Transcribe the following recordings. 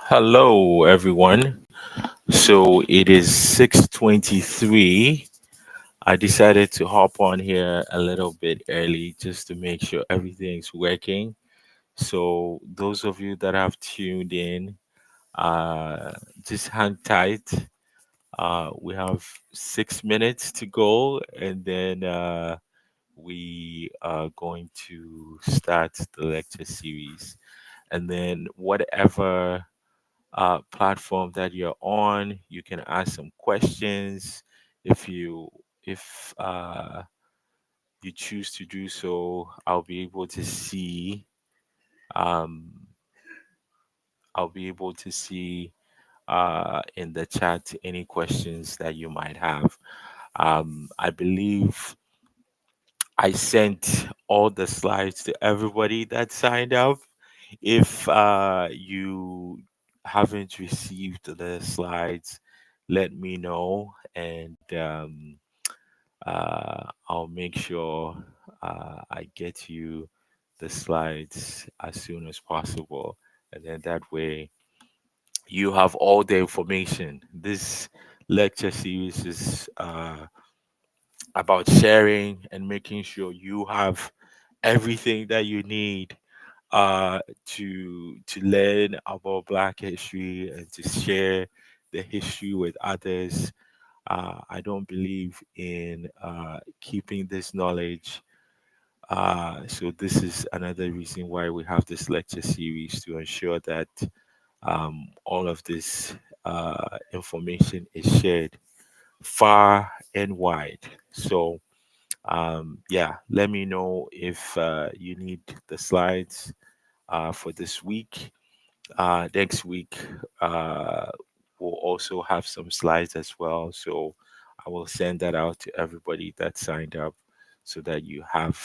Hello, everyone. So it is 6:23. I decided to hop on here a little bit early just to make sure everything's working. So those of you that have tuned in, uh, just hang tight. We have 6 minutes to go, and then we are going to start the lecture series. And then whatever platform that you're on. You can ask some questions if if you choose to do so. Um, I'll be able to see in the chat any questions that you might have. I believe I sent all the slides to everybody that signed up. If you haven't received the slides, let me know, and I'll make sure I get you the slides as soon as possible. And then that way you have all the information. This lecture series is about sharing and making sure you have everything that you need to learn about Black history and to share the history with others. I don't believe in keeping this knowledge. So this is another reason why we have this lecture series to ensure that all of this information is shared far and wide. So yeah, let me know if you need the slides for this week. Next week, uh, we'll also have some slides as well. So I will send that out to everybody that signed up so that you have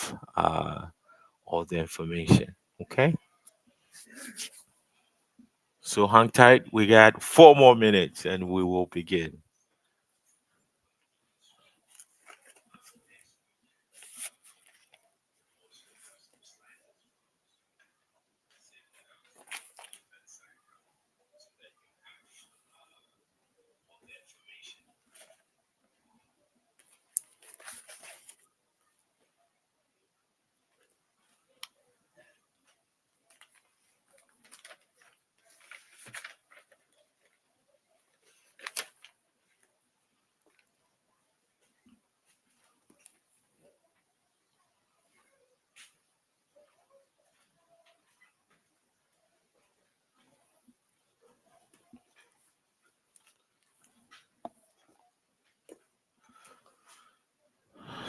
all the information. Okay. So hang tight. We got 4 more minutes and we will begin.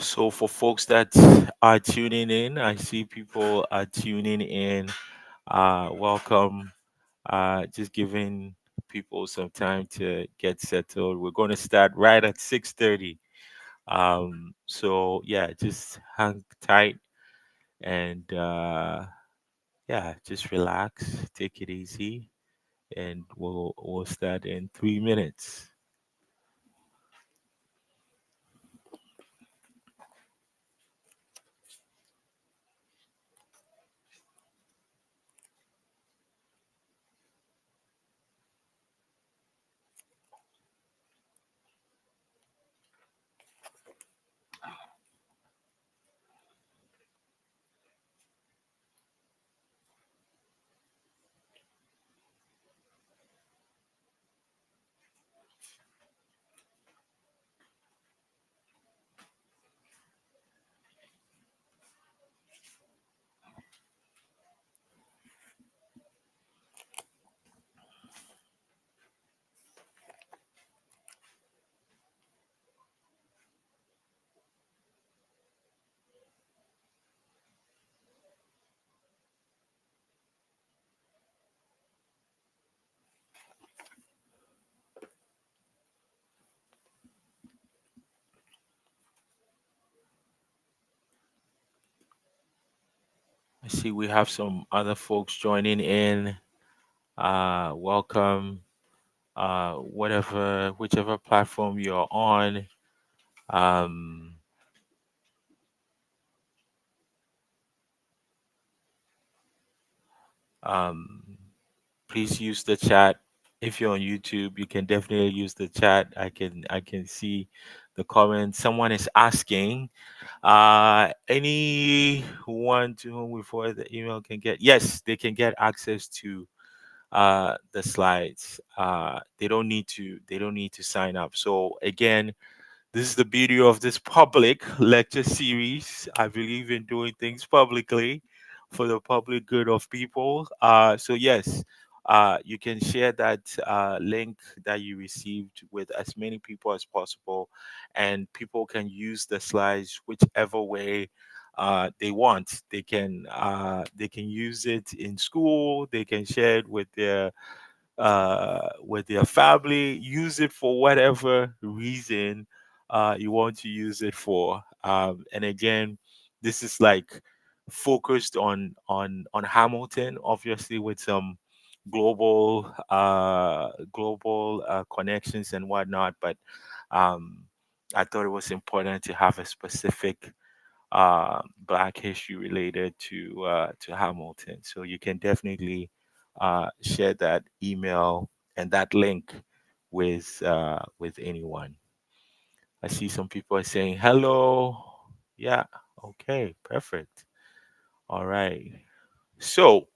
So for folks that are tuning in, I see people are tuning in. Welcome. Just giving people some time to get settled. We're going to start right at 6:30. So yeah, just hang tight and yeah, just relax, take it easy, and we'll start in 3 minutes. I see we have some other folks joining in. Welcome. Whatever, whichever platform you're on. Um, um, Please use the chat. If you're on YouTube, you can definitely use the chat. I can see the comments. Someone is asking, anyone to whom we forward the email can get, yes, they can get access to the slides. They don't need to sign up. So again, this is the beauty of this public lecture series. I believe in doing things publicly for the public good of people. So yes, you can share that link that you received with as many people as possible, and people can use the slides whichever way they want. They can use it in school. They can share it with their family. Use it for whatever reason you want to use it for. And again, this is like focused on Hamilton, obviously with some global connections and whatnot. But um, I thought it was important to have a specific Black history related to Hamilton. So you can definitely share that email and that link with anyone. I see some people are saying hello. Yeah. Okay. Perfect. All right. So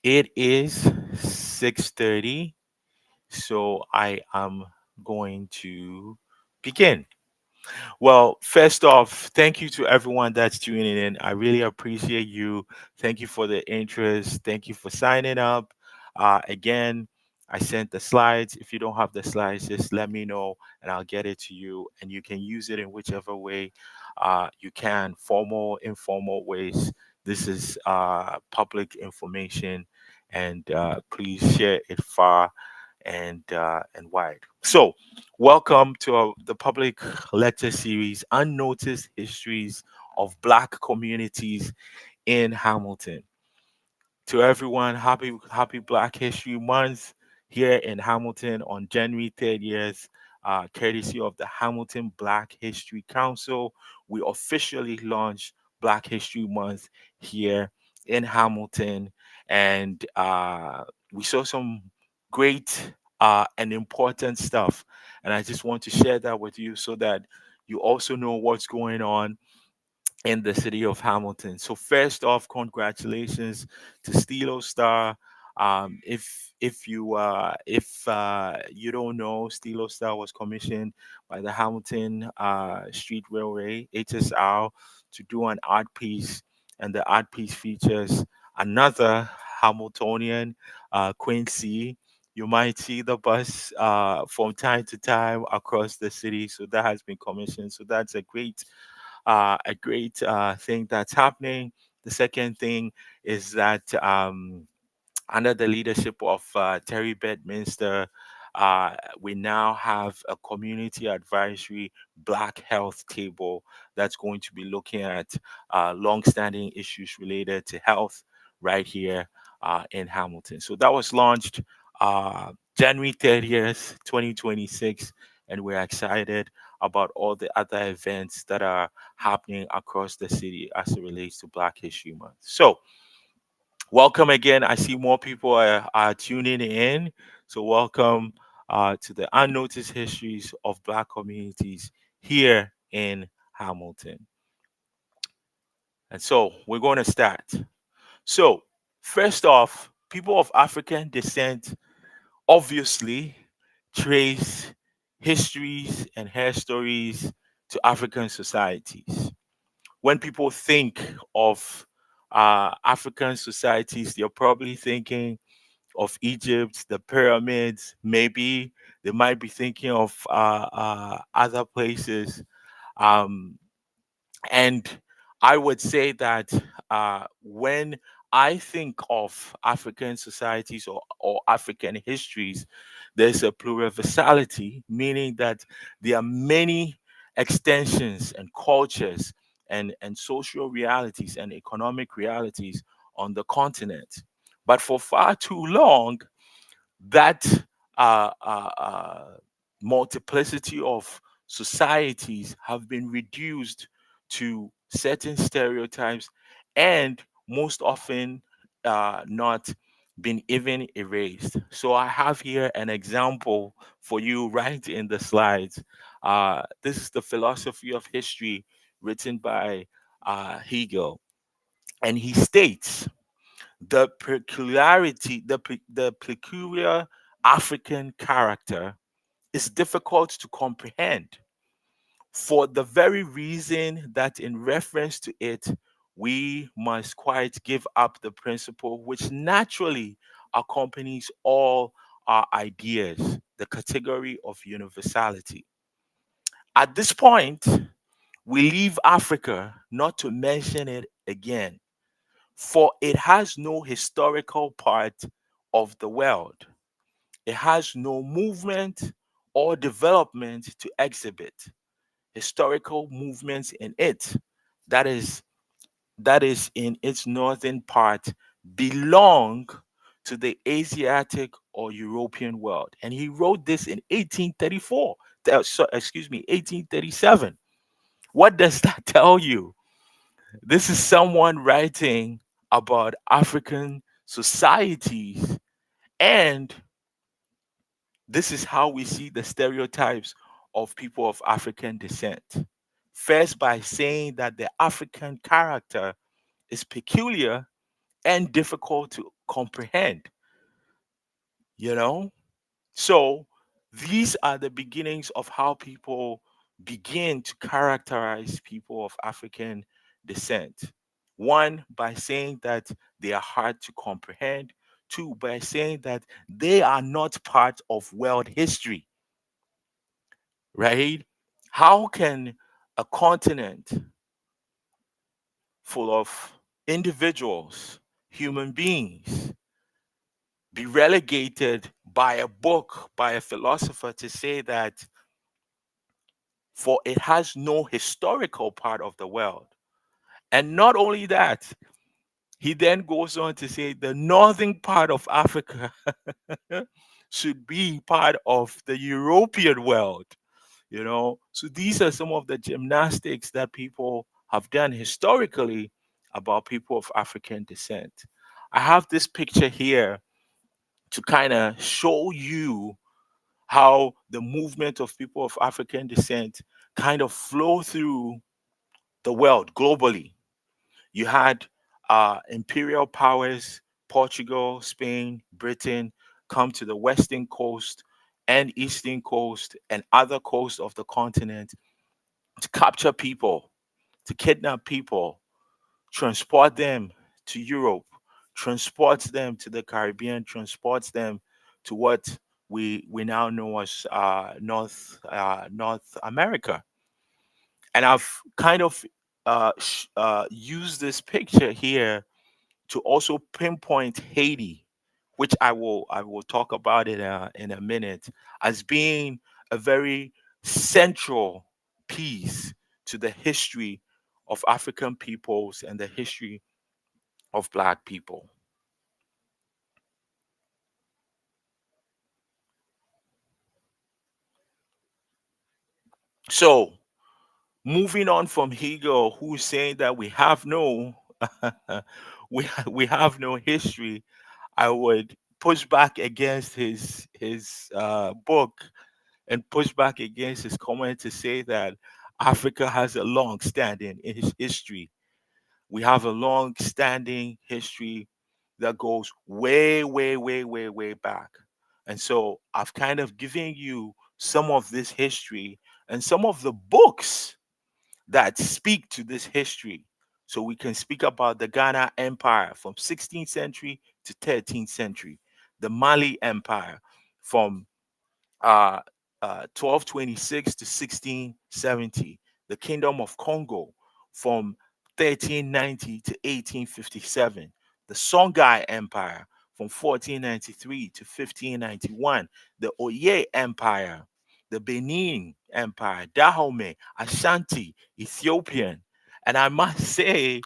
it is 6:30. So I am going to begin. Well, first off, thank you to everyone that's tuning in. I really appreciate you. Thank you for the interest. Thank you for signing up. Again, I sent the slides. If you don't have the slides, just let me know and I'll get it to you. And you can use it in whichever way you can, formal, informal ways. This is public information, and please share it far and wide. So, welcome to the public lecture series, Unnoticed Histories of Black Communities in Hamilton. To everyone, happy Black History Month here in Hamilton on January 30th, courtesy of the Hamilton Black History Council. We officially launched Black History Month here in Hamilton, and we saw some great and important stuff. And I just want to share that with you so that you also know what's going on in the city of Hamilton. So first off, congratulations to Stilo Star. If you don't know, Stilo Star was commissioned by the Hamilton Street Railway (HSR) to do an art piece, and the art piece features another Hamiltonian, Quincy. You might see the bus from time to time across the city, so that has been commissioned. So that's a great thing that's happening. The second thing is that under the leadership of Terry Bedminster, we now have a community advisory Black Health Table that's going to be looking at long-standing issues related to health right here in Hamilton. So that was launched January 30th, 2026, and we're excited about all the other events that are happening across the city as it relates to Black History Month. So, welcome again. I see more people are tuning in. So, welcome to the Unnoticed Histories of Black Communities here in Hamilton. And so, we're going to start. So, first off, people of African descent obviously trace histories and hair stories to African societies. When people think of African societies, they're probably thinking of Egypt, the pyramids, maybe they might be thinking of other places. Um, and I would say that when I think of African societies or African histories, there's a pluriversality, meaning that there are many extensions and cultures and social realities and economic realities on the continent. But for far too long, that multiplicity of societies have been reduced to certain stereotypes, and most often not been even erased. So I have here an example for you right in the slides. This is the philosophy of history written by Hegel, and he states the peculiar African character is difficult to comprehend for the very reason that in reference to it, we must quite give up the principle which naturally accompanies all our ideas, the category of universality. At this point, we leave Africa not to mention it again, for it has no historical part of the world. It has no movement or development to exhibit. Historical movements in it, that is that is in its northern part, belong to the Asiatic or European world. And he wrote this in 1834. Excuse me, 1837. What does that tell you? This is someone writing about African societies, and this is how we see the stereotypes of people of African descent. First, by saying that the African character is peculiar and difficult to comprehend, you know? So, these are the beginnings of how people begin to characterize people of African descent. One, by saying that they are hard to comprehend. Two, by saying that they are not part of world history, right? How can a continent full of individuals, human beings, be relegated by a book, by a philosopher to say that for it has no historical part of the world? And not only that, he then goes on to say the northern part of Africa should be part of the European world. So these are some of the gymnastics that people have done historically about people of African descent. I have this picture here to kind of show you how the movement of people of African descent kind of flow through the world globally. You had imperial powers, Portugal, Spain, Britain, come to the western coast and eastern coast and other coasts of the continent to capture people, to kidnap people, transport them to Europe, transports them to the Caribbean, transports them to what we now know as North America. And I've kind of used this picture here to also pinpoint Haiti, which I will talk about it in a minute, as being a very central piece to the history of African peoples and the history of Black people. So, moving on from Hegel, who's saying that we have no we have no history, I would push back against his book and push back against his comment to say that Africa has a long standing in his history. We have a long standing history that goes way, way, way, way, way back. And so I've kind of given you some of this history and some of the books that speak to this history. So we can speak about the Ghana Empire from 16th century to 13th century, the Mali Empire from uh, 1226 to 1670, the Kingdom of Congo from 1390 to 1857, the Songhai Empire from 1493 to 1591, the Oye Empire, the Benin Empire, Dahomey, Ashanti, Ethiopian, And I must say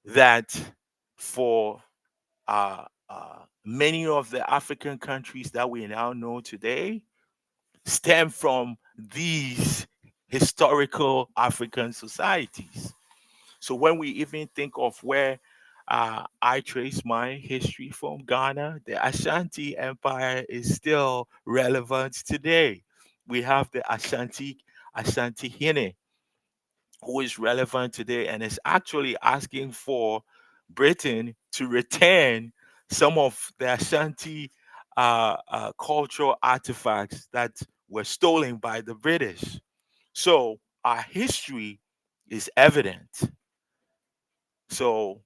that for many of the African countries that we now know today stem from these historical African societies. So when we even think of where I trace my history from Ghana, the Ashanti Empire is still relevant today. We have the Ashanti Hine, who is relevant today and is actually asking for Britain to return some of the Ashanti cultural artifacts that were stolen by the British. So our history is evident. So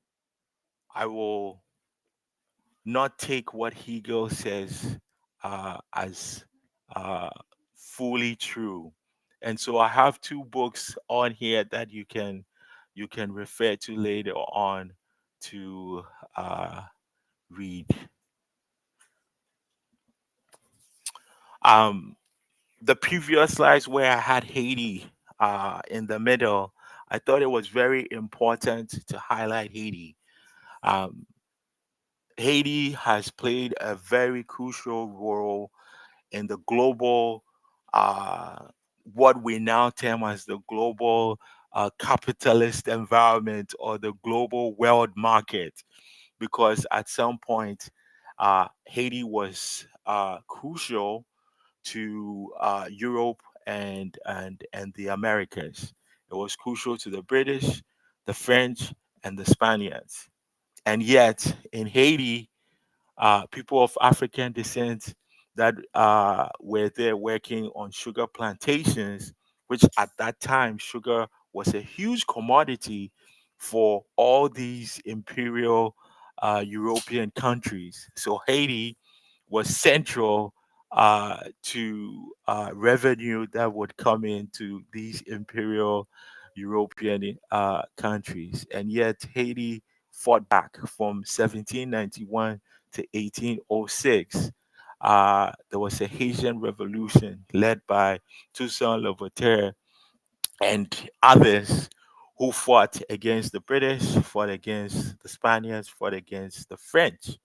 I will not take what Hegel says as uh, fully true. And so I have two books on here that you can refer to later on to uh, read. Um, the previous slides where I had Haiti in the middle, I thought it was very important to highlight Haiti. Um, Haiti has played a very crucial role in the global, uh, what we now term as the global capitalist environment or the global world market, because at some point, Haiti was crucial to Europe and the Americas. It was crucial to the British, the French, and the Spaniards. And yet, in Haiti, people of African descent that were there working on sugar plantations, which at that time sugar was a huge commodity for all these imperial European countries. So Haiti was central to revenue that would come into these imperial European countries. And yet Haiti fought back from 1791 to 1806. There was a Haitian revolution led by Toussaint Louverture and others who fought against the British, fought against the Spaniards, fought against the French.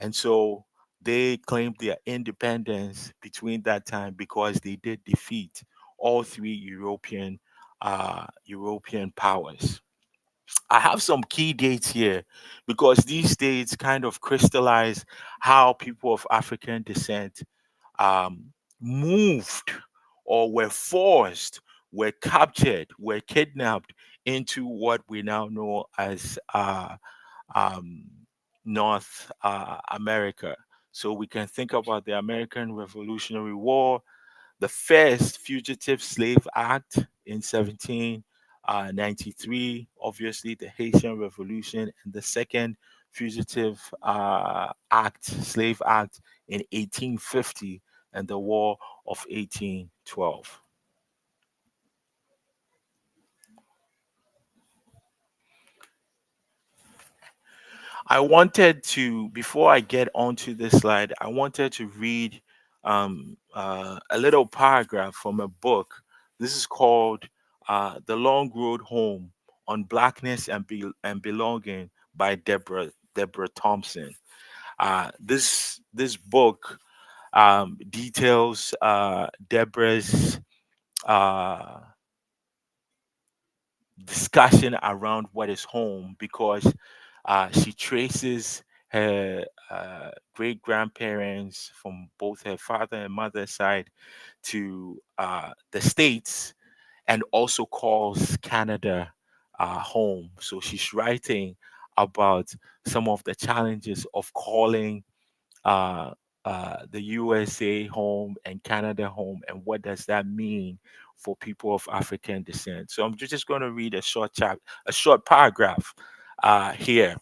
And so they claimed their independence between that time because they did defeat all three European powers. I have some key dates here because these dates kind of crystallize how people of African descent moved or were forced, were captured, were kidnapped into what we now know as um, North America. So we can think about the American Revolutionary War, the first Fugitive Slave Act in 1793, obviously the Haitian Revolution, and the second Fugitive Slave Act in 1850, and the War of 1812. I wanted to, before I get onto this slide, I wanted to read a little paragraph from a book. This is called "The Long Road Home on Blackness and Belonging" by Deborah Thompson. This book details Deborah's uh, discussion around what is home because she traces her great grandparents from both her father and mother's side to the States and also calls Canada home. So she's writing about some of the challenges of calling uh, the USA home and Canada home, and what does that mean for people of African descent. So I'm just going to read a short paragraph here.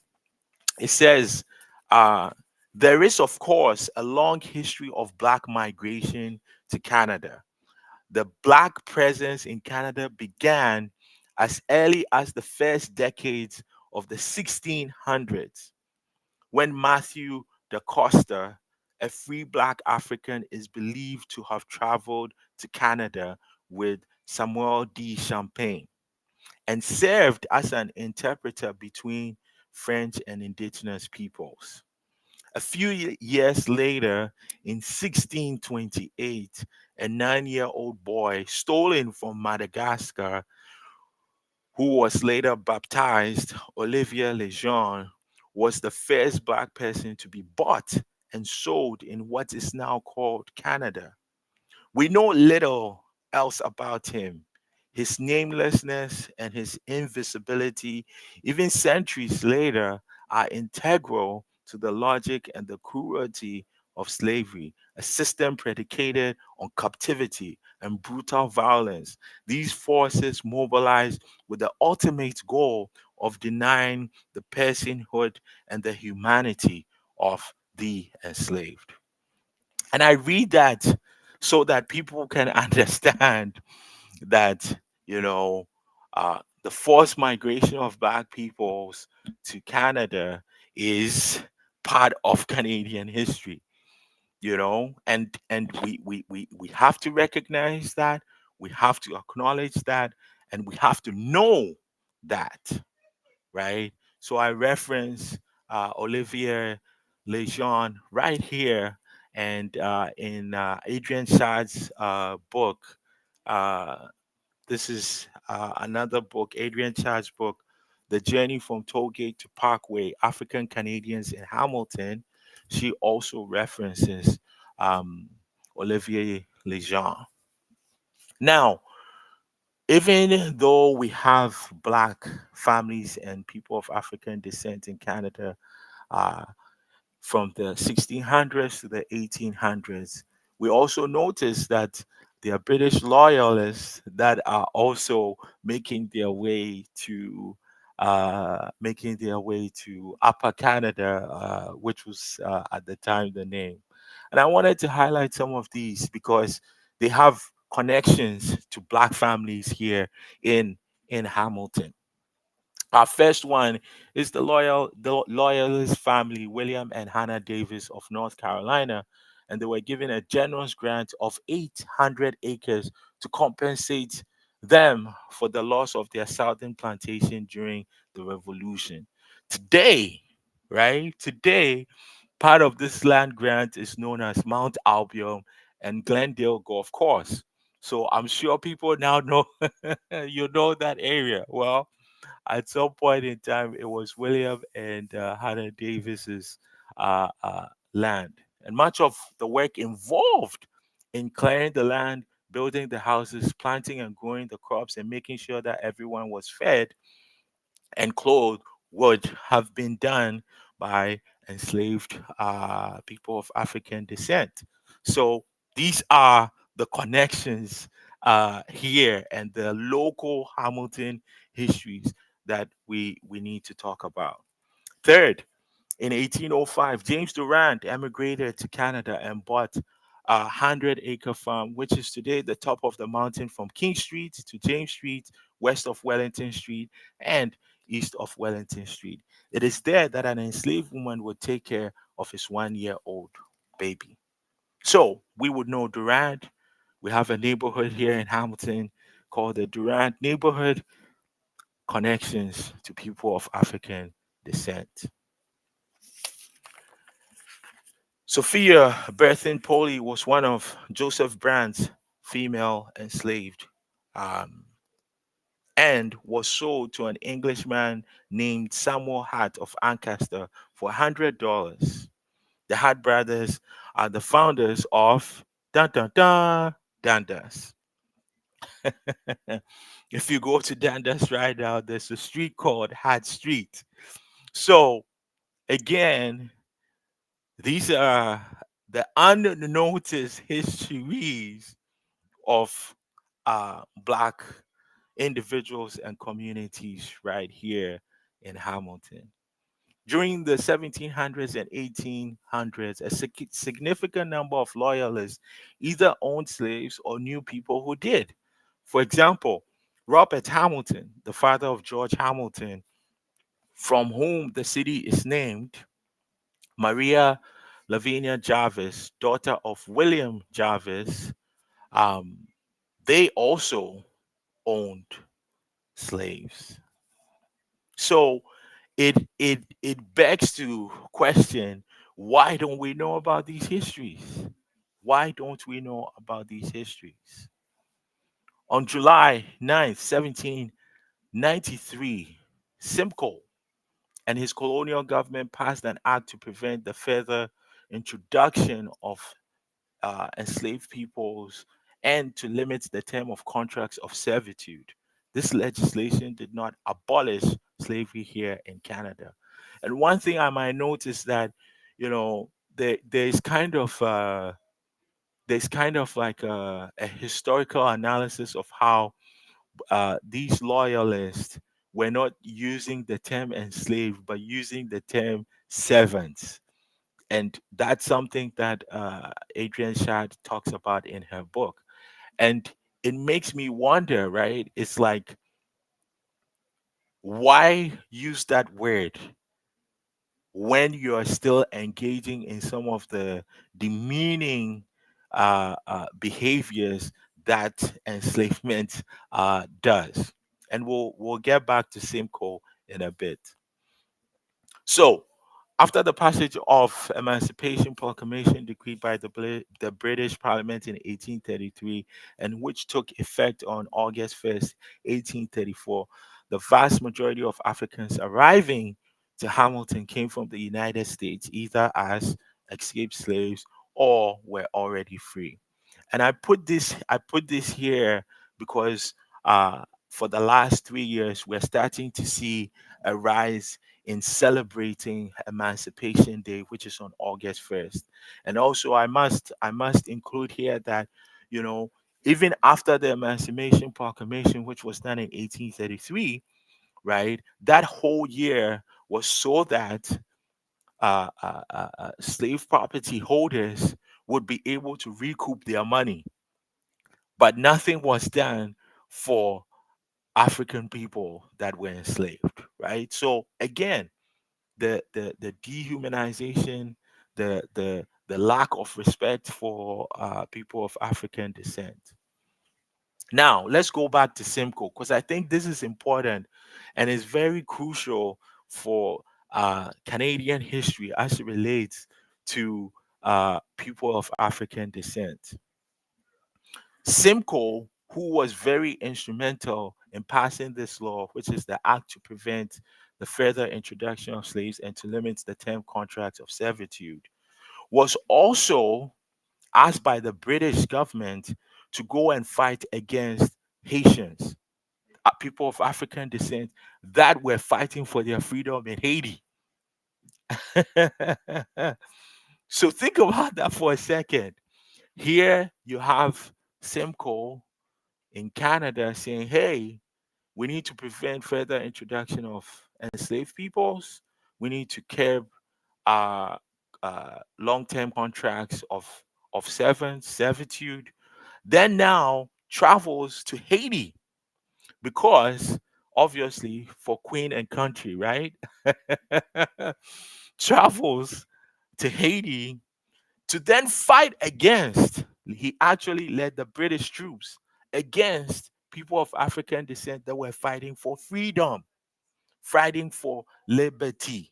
It says, uh, there is, of course, a long history of Black migration to Canada. The Black presence in Canada began as early as the first decades of the 1600s when Matthew da Costa, a free Black African, is believed to have traveled to Canada with Samuel de Champlain. and served as an interpreter between French and indigenous peoples. A few years later, in 1628, a 9-year-old boy stolen from Madagascar, who was later baptized Olivier Lejeune, was the first black person to be bought and sold in what is now called Canada. We know little else about him. His namelessness and his invisibility, even centuries later, are integral to the logic and the cruelty of slavery, a system predicated on captivity and brutal violence. These forces mobilized with the ultimate goal of denying the personhood and the humanity of the enslaved. And I read that so that people can understand that, you know, the forced migration of black peoples to Canada is part of Canadian history, and we have to recognize that, we have to acknowledge that, and we have to know that, right? So I reference Olivier Lejeune right here, and in Adrian Chad's book. Uh, this is another book, Adrian Chad's book, The Journey from Tollgate to Parkway, African Canadians in Hamilton. She also references um, Olivier Lejeune. Now, even though we have black families and people of African descent in Canada, uh, from the 1600s to the 1800s, we also notice that there are British loyalists that are also making their way to Upper Canada, which was at the time the name. And I wanted to highlight some of these because they have connections to black families here in Hamilton. Our first one is the loyalist family, William and Hannah Davis of North Carolina, and they were given a generous grant of 800 acres to compensate them for the loss of their southern plantation during the Revolution. Today, right? Today, part of this land grant is known as Mount Albion and Glendale Golf Course. So I'm sure people now know you know that area. Well, at some point in time, it was William and Hannah Davis's land, and much of the work involved in clearing the land, building the houses, planting and growing the crops, and making sure that everyone was fed and clothed would have been done by enslaved people of African descent. So these are the connections here and the local Hamilton histories that we need to talk about. Third, in 1805, James Durant emigrated to Canada and bought a 100-acre farm, which is today the top of the mountain from King Street to James Street, west of Wellington Street, and east of Wellington Street. It is there that an enslaved woman would take care of his 1-year-old baby. So we would know Durant. We have a neighborhood here in Hamilton called the Durant neighborhood, connections to people of African descent. Sophia Berthin Poley was one of Joseph Brand's female enslaved, um, and was sold to an Englishman named Samuel Hart of Ancaster for $100. The Hart brothers are the founders of Dun Dun Dun Dundas. If you go to Dundas right now, there's a street called Hart Street. So again, these are the unnoticed histories of Black individuals and communities right here in Hamilton. During the 1700s and 1800s, a significant number of loyalists either owned slaves or knew people who did. For example, Robert Hamilton, the father of George Hamilton, from whom the city is named, Maria Lavinia Jarvis, daughter of William Jarvis, um, they also owned slaves. So it begs to question, why don't we know about these histories? Why don't we know about these histories? On July 9th, 1793, Simcoe and his colonial government passed an act to prevent the further introduction of enslaved peoples and to limit the term of contracts of servitude. This legislation did not abolish slavery here in Canada. And one thing I might notice that, you know, there's kind of like a historical analysis of how these loyalists were not using the term enslaved, but using the term servants. And that's something that Adrienne Shad talks about in her book. And it makes me wonder, right? It's like, why use that word when you're still engaging in some of the demeaning behaviors that enslavement does? And we'll get back to Simcoe in a bit. So, after the passage of Emancipation Proclamation decreed by the British Parliament in 1833, and which took effect on August 1st, 1834, the vast majority of Africans arriving to Hamilton came from the United States, either as escaped slaves or were already free. And I put this here because for the last 3 years we're starting to see a rise in celebrating Emancipation Day, which is on August 1st. And also I must include here that, you know, even after the Emancipation Proclamation, which was done in 1833, right, that whole year was so that slave property holders would be able to recoup their money, but nothing was done for African people that were enslaved, right? So again, the dehumanization, the lack of respect for people of African descent. Now let's go back to Simcoe, because I think this is important and is very crucial for Canadian history as it relates to people of African descent. Simcoe, who was very instrumental in passing this law, which is the act to prevent the further introduction of slaves and to limit the term contracts of servitude, was also asked by the British government to go and fight against Haitians, people of African descent that were fighting for their freedom in Haiti. So think about that for a second. Here you have Simcoe in Canada saying, hey, we need to prevent further introduction of enslaved peoples. We need to curb uh, long-term contracts of servants, servitude. Then now travels to Haiti because obviously for Queen and country, right? Travels to Haiti to then fight against. He actually led the British troops against people of African descent that were fighting for freedom, fighting for liberty.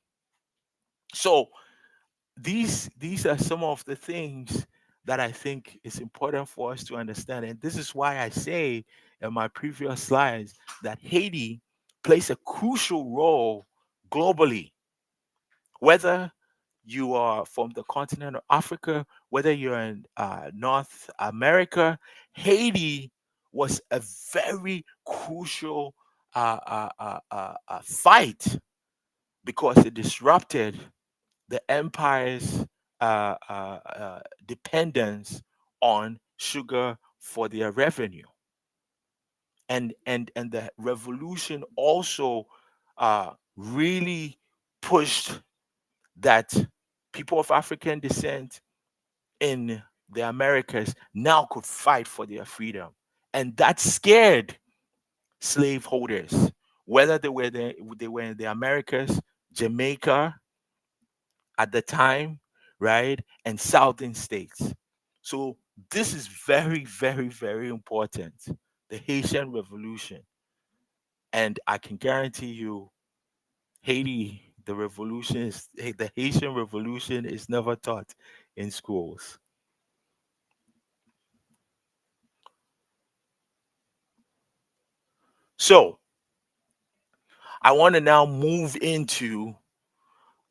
So these are some of the things that I think is important for us to understand. And this is why I say in my previous slides that Haiti plays a crucial role globally, whether you are from the continent of Africa, whether you're in North America. Haiti was a very crucial fight because it disrupted the empire's dependence on sugar for their revenue, and the revolution also really pushed that people of African descent in the Americas now could fight for their freedom. And that scared slaveholders, whether they were in the Americas, Jamaica at the time, right, and southern states. So this is very, very, very important. The Haitian Revolution. And I can guarantee you, Haiti, the Haitian Revolution is never taught in schools. So I want to now move into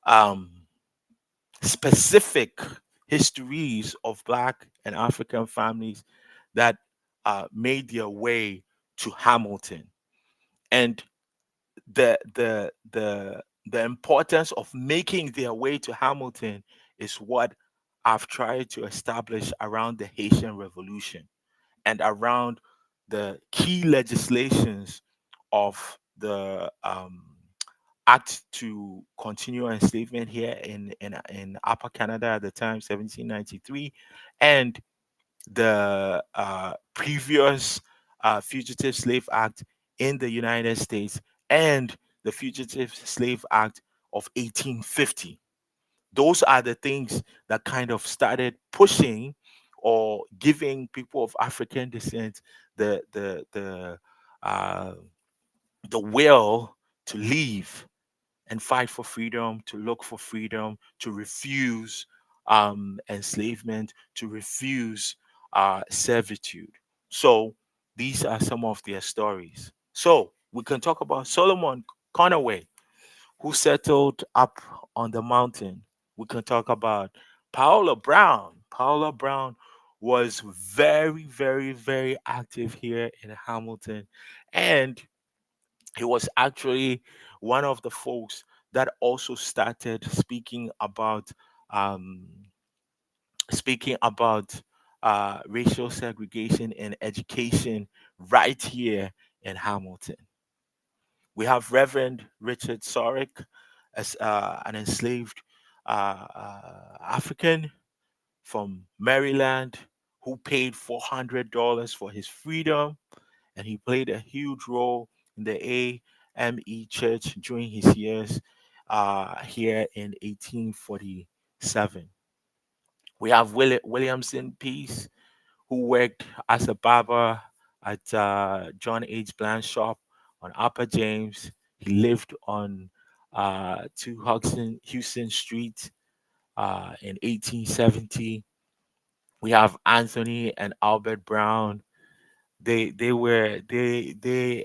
um, specific histories of Black and African families that made their way to Hamilton, and the importance of making their way to Hamilton is what I've tried to establish around the Haitian Revolution and around the key legislations of the act to continue enslavement here in Upper Canada at the time, 1793, and the previous Fugitive Slave Act in the United States and the Fugitive Slave Act of 1850. Those are the things that kind of started pushing or giving people of African descent the the the uh, the will to leave and fight for freedom, to look for freedom, to refuse enslavement, to refuse servitude. So these are some of their stories. So we can talk about Solomon Conaway, who settled up on the mountain. We can talk about Paola Brown. Paola Brown was very, very, very active here in Hamilton. And he was actually one of the folks that also started um, speaking about racial segregation in education right here in Hamilton. We have Reverend Richard Sorek as an enslaved African from Maryland who paid $400 for his freedom, and he played a huge role in the AME Church during his years here in 1847. We have Williamson Peace, who worked as a barber at John H. Bland's shop on Upper James. He lived on 2 Houston Street in 1870. We have Anthony and Albert Brown. They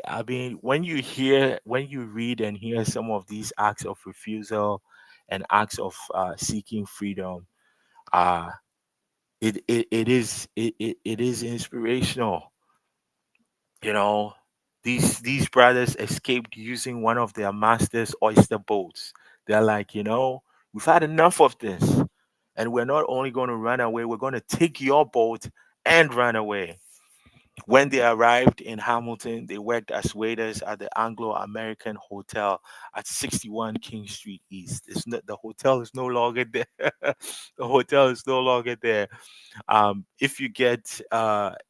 I mean, when you read and hear some of these acts of refusal and acts of seeking freedom, uh it is inspirational. You know, these brothers escaped using one of their master's oyster boats. They're like, we've had enough of this, and we're not only going to run away, we're going to take your boat and run away. When they arrived in Hamilton, they worked as waiters at the Anglo-American Hotel at 61 King Street East. The hotel is no longer there. The hotel is no longer there. If you get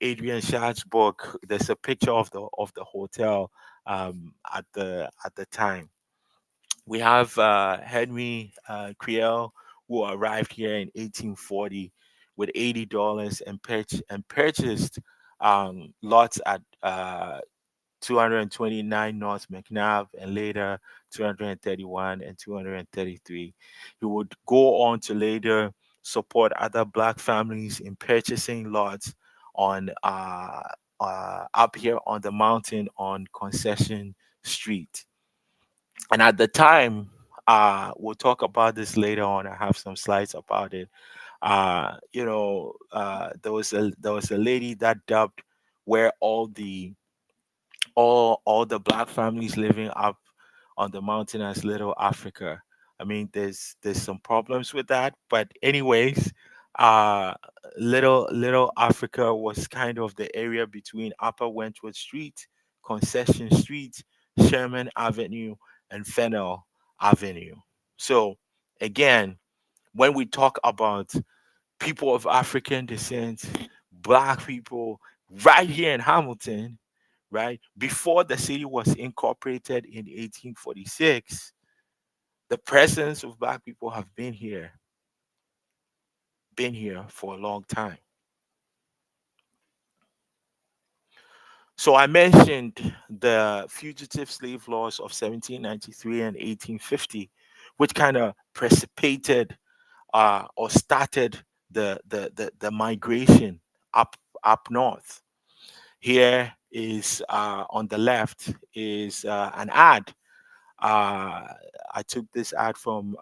Adrian Shad's book, there's a picture of the hotel at the time. We have Henry Creel, who arrived here in 1840 with $80 and purchased lots at 229 North McNabb and later 231 and 233. He would go on to later support other Black families in purchasing lots on up here on the mountain on Concession Street. And at the time, we'll talk about this later on. I have some slides about it. There was a lady that dubbed where all the Black families living up on the mountain as Little Africa. I mean, there's some problems with that, but anyways, uh, Little Africa was kind of the area between Upper Wentworth Street, Concession Street, Sherman Avenue, and Fennel Avenue. So again, when we talk about people of African descent, Black people, right here in Hamilton, right? Before the city was incorporated in 1846, the presence of Black people have been here for a long time. So I mentioned the fugitive slave laws of 1793 and 1850, which kind of precipitated or started the migration up north. Here is on the left is an ad. Uh, I took this ad from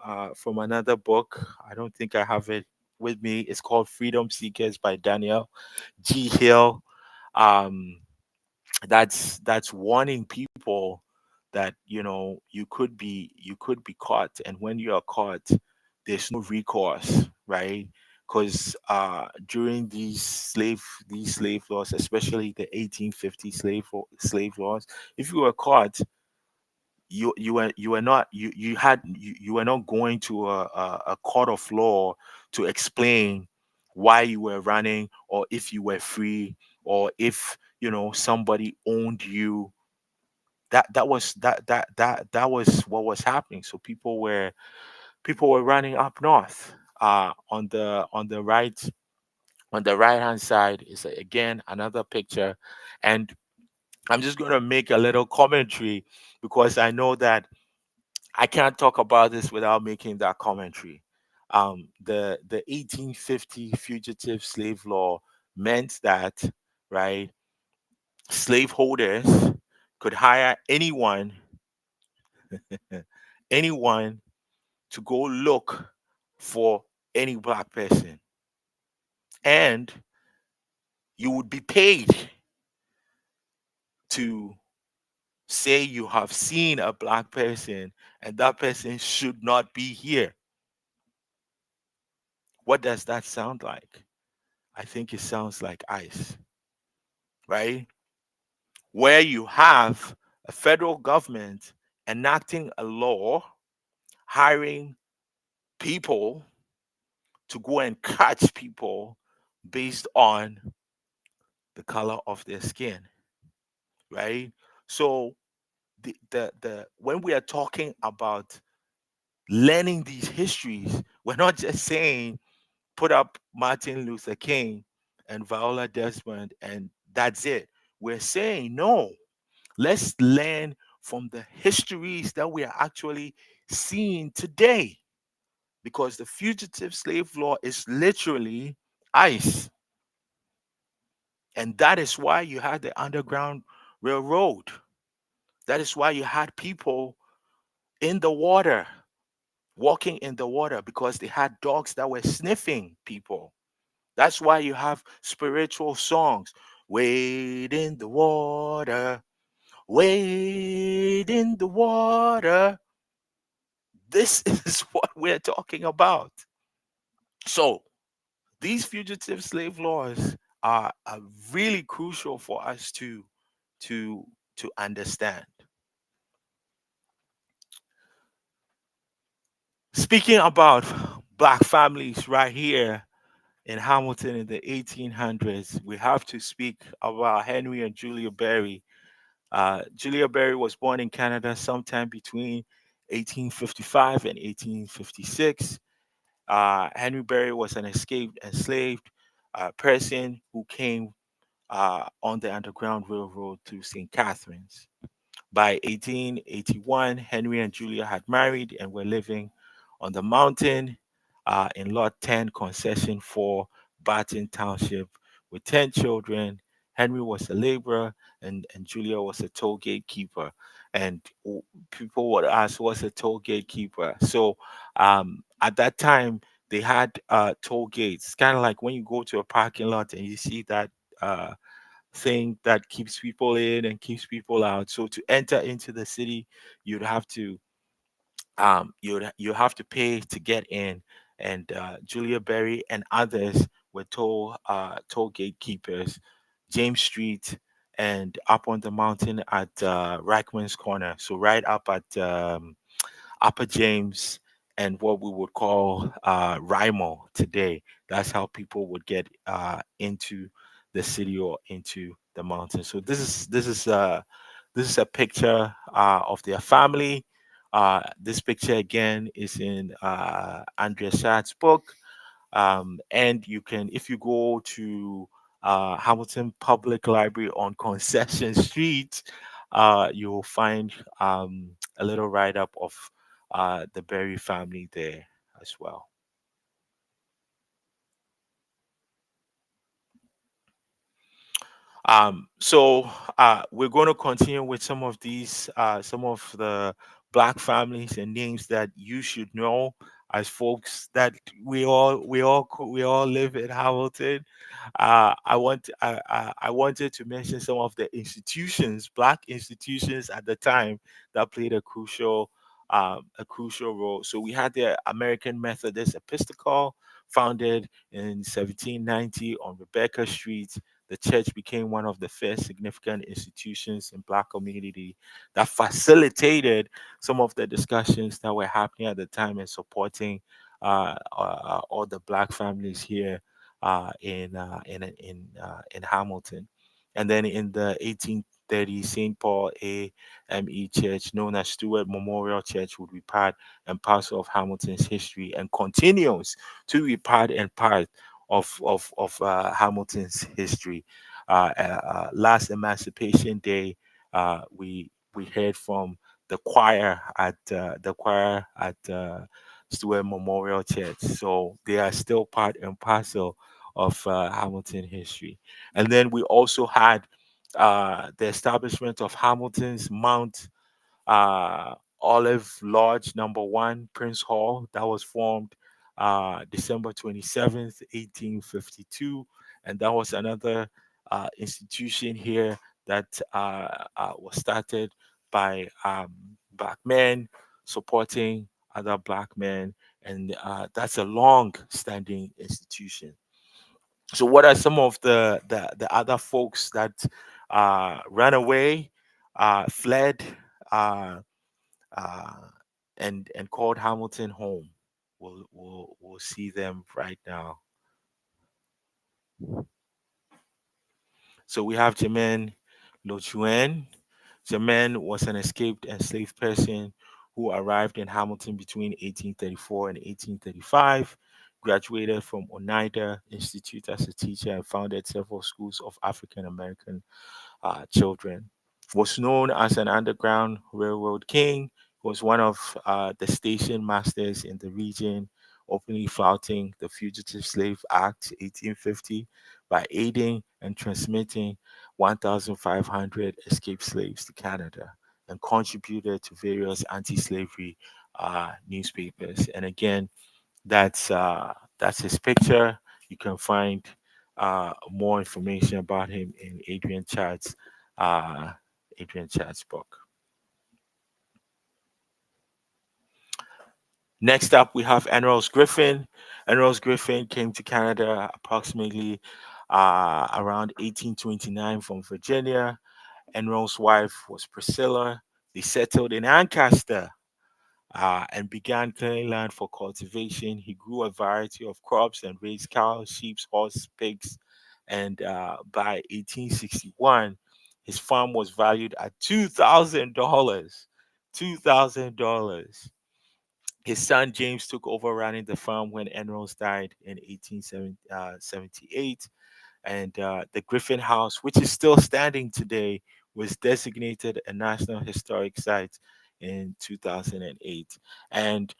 another book. I don't think I have it with me. It's called Freedom Seekers by Daniel G. Hill. Um, that's warning people that you could be caught, and when you are caught, there's no recourse, right? Because during these slave laws, especially the 1850 slave laws, if you were caught, you were not you were not going to a court of law to explain why you were running, or if you were free, or if somebody owned you. That was what was happening. So people were running up north. On the right hand side is again another picture, and I'm just going to make a little commentary because I know that I can't talk about this without making that commentary. The 1850 fugitive slave law meant that, right, slaveholders could hire anyone to go look for any black person, and you would be paid to say you have seen a black person, and that person should not be here. What does that sound like? I think it sounds like ICE, right? Where you have a federal government enacting a law, hiring people to go and catch people based on the color of their skin, right? So the when we are talking about learning these histories, we're not just saying put up Martin Luther King and Viola Desmond and that's it. We're saying no, let's learn from the histories that we are actually seeing today, because the fugitive slave law is literally ICE. And that is why you had the Underground Railroad. That is why you had people in the water, walking in the water, because they had dogs that were sniffing people. That's why you have spiritual songs. Wade in the water, wade in the water. This is what we're talking about. So these fugitive slave laws are really crucial for us to to understand. Speaking about black families right here in Hamilton in the 1800s, we have to speak about Henry and Julia Berry. Julia Berry was born in Canada sometime between 1855 and 1856. Henry Berry was an escaped enslaved person who came on the Underground Railroad to St. Catharines. By 1881, Henry and Julia had married and were living on the mountain in Lot 10, Concession 4, Barton Township, with 10 children. Henry was a laborer, and Julia was a toll gate keeper. And people would ask, what's a toll gate keeper? So at that time, they had toll gates, kind of like when you go to a parking lot and you see that. Thing that keeps people in and keeps people out. So to enter into the city, you'd have to you have to pay to get in. And Julia Berry and others were toll gatekeepers, James Street, and up on the mountain at Rackman's Corner. So right up at Upper James and what we would call Rimo today. That's how people would get into the city or into the mountains. So this is a picture of their family. This picture again is in Andrea Schatz's book, and you can, if you go to Hamilton Public Library on Concession Street, you will find a little write up of the Berry family there as well. We're going to continue with some of the black families and names that you should know as folks that we all live in Hamilton. I wanted to mention some of the institutions, black institutions at the time that played a crucial role. So we had the American Methodist Episcopal, founded in 1790 on Rebecca Street. The church became one of the first significant institutions in black community that facilitated some of the discussions that were happening at the time and supporting all the black families here in Hamilton. And then in the 1830s, St. Paul AME Church, known as Stewart Memorial Church, would be part and parcel of Hamilton's history and continues to be part and part of Hamilton's history. Last Emancipation Day, we heard from the choir at Stewart Memorial Church. So they are still part and parcel of Hamilton history. And then we also had the establishment of Hamilton's Mount Olive Lodge number one, Prince Hall, that was formed December 27th, 1852. And that was another institution here that was started by black men supporting other black men. And that's a long standing institution. So, what are some of the other folks that ran away, fled, uh, uh, and called Hamilton home? We'll see them right now. So we have Jermaine Lochuen. Jermaine was an escaped enslaved person who arrived in Hamilton between 1834 and 1835, graduated from Oneida Institute as a teacher, and founded several schools of African American children. Was known as an underground railroad king, was one of the station masters in the region, openly flouting the Fugitive Slave Act 1850 by aiding and transmitting 1,500 escaped slaves to Canada, and contributed to various anti-slavery newspapers. And again, that's his picture. You can find more information about him in uh, Adrian Chad's book. Next up, we have Enrose Griffin. Enrose Griffin came to Canada approximately around 1829 from Virginia. Enrose's wife was Priscilla. They settled in Ancaster and began clearing land for cultivation. He grew a variety of crops and raised cows, sheep, horses, pigs. And by 1861, his farm was valued at $2,000. $2,000. His son James took over running the farm when Enrose died in 1878, and the Griffin House, which is still standing today, was designated a National Historic Site in 2008. And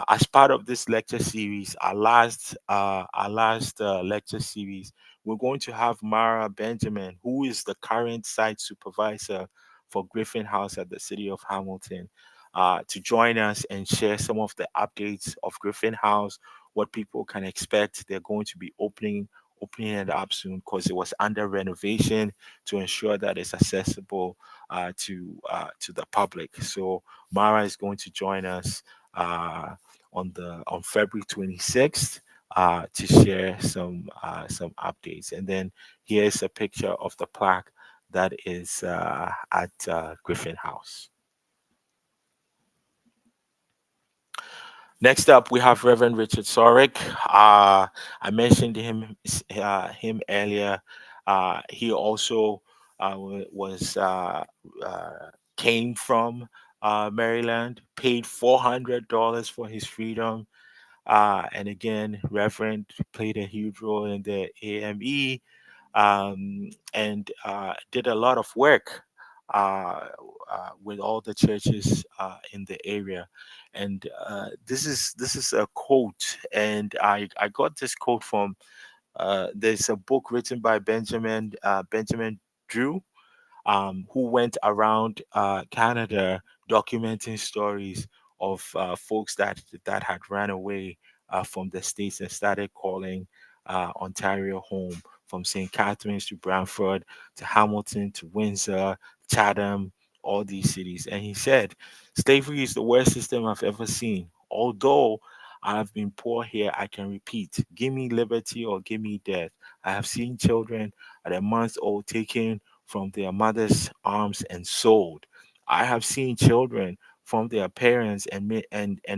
as part of this lecture series, our last lecture series, we're going to have Mara Benjamin, who is the current site supervisor for Griffin House at the City of Hamilton. To join us and share some of the updates of Griffin House, what people can expect. They're going to be opening it up soon because it was under renovation to ensure that it's accessible to the public. So Mara is going to join us on February 26th to share some updates. And then here's a picture of the plaque that is at Griffin House. Next up, we have Reverend Richard Sorek. I mentioned him earlier. He also was came from Maryland, paid $400 for his freedom, and again, Reverend played a huge role in the AME. and did a lot of work with all the churches in the area. And this is a quote, and I got this quote from there's a book written by Benjamin Drew, who went around Canada documenting stories of folks that had ran away from the states and started calling Ontario home, from St. Catharines to Brantford to Hamilton to Windsor, Chatham, all these cities. And he said, slavery is the worst system I've ever seen. Although I have been poor here, I can repeat, give me liberty or give me death. I have seen children at a month old taken from their mother's arms and sold. I have seen children from their parents and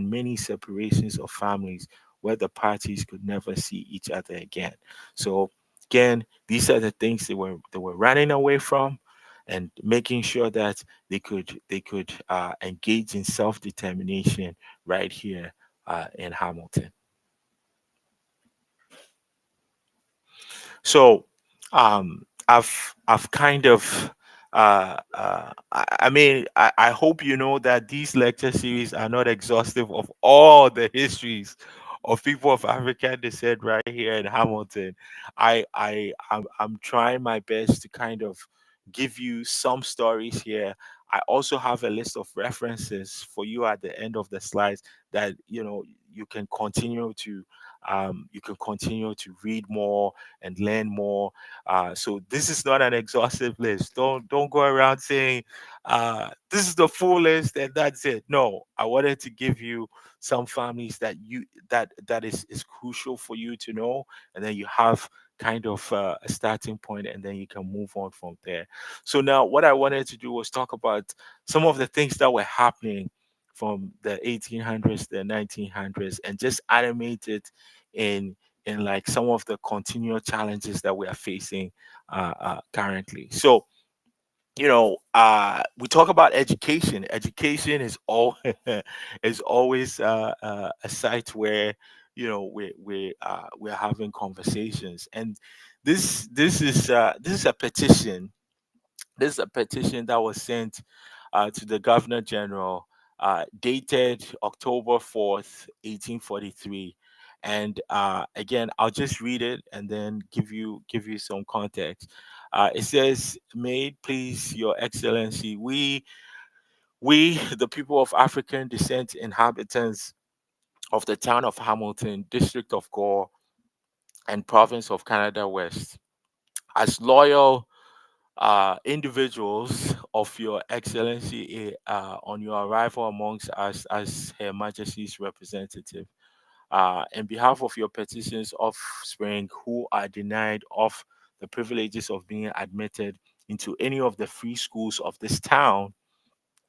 many separations of families where the parties could never see each other again. So again, these are the things they were running away from, and making sure that they could engage in self determination right here in Hamilton. So I've kind of I mean, I hope you know that these lecture series are not exhaustive of all the histories of people of African descent right here in Hamilton. I'm trying my best to kind of give you some stories here. I also have a list of references for you at the end of the slides that you can continue to read more and learn more. So this is not an exhaustive list. Don't go around saying this is the full list and that's it. No, I wanted to give you some families that is crucial for you to know, and then you have kind of a starting point, and then you can move on from there. So now what I wanted to do was talk about some of the things that were happening from the 1800s, the 1900s, and just animate it in like some of the continual challenges that we are facing currently. So, we talk about education. Education is all is always a site where we're having conversations, and this is a petition. This is a petition that was sent to the Governor General, dated October 4th, 1843. And again, I'll just read it and then give you some context. It says, "May it please Your Excellency, we the people of African descent, inhabitants of the town of Hamilton, District of Gore, and Province of Canada West, as loyal individuals of Your Excellency, on your arrival amongst us as Her Majesty's representative, in behalf of your petitions offspring who are denied of the privileges of being admitted into any of the free schools of this town,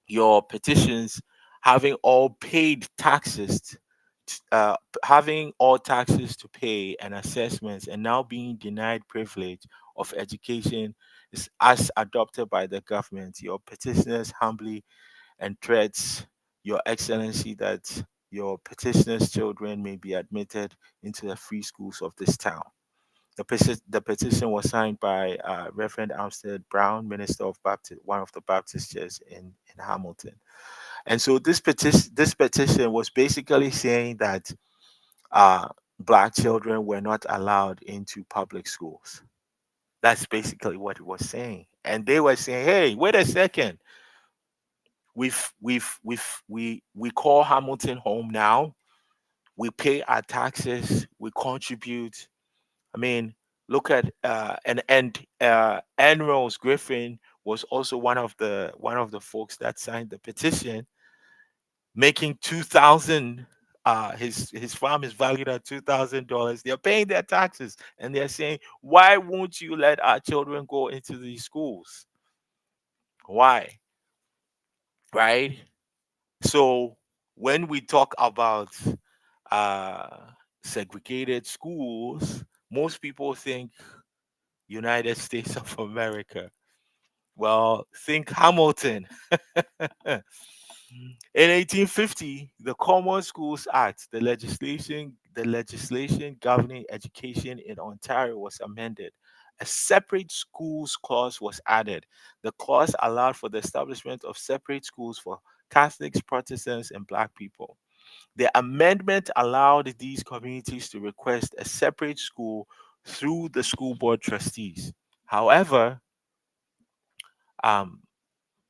your petitions having all paid taxes, having all taxes to pay and assessments, and now being denied privilege of education is as adopted by the government. Your petitioners humbly entreats Your Excellency that your petitioners' children may be admitted into the free schools of this town. The petition was signed by Reverend Armstead Brown, minister of Baptist, one of the Baptist churches in Hamilton. And so this petition was basically saying that uh, black children were not allowed into public schools. That's basically what it was saying. And they were saying, "Hey, wait a second. We call Hamilton home now. We pay our taxes. We contribute. I mean, look at Ann Rose Griffin was also one of the folks that signed the petition, making 2,000. His farm is valued at $2,000. They're paying their taxes, and they're saying, "Why won't you let our children go into these schools? Why?" Right? So when we talk about uh, segregated schools, most people think United States of America. Well, think Hamilton. In 1850, the Common Schools Act, the legislation governing education in Ontario was amended, a separate schools clause was added. The clause allowed for the establishment of separate schools for Catholics, Protestants, and Black people. The amendment allowed these communities to request a separate school through the school board trustees. However, um,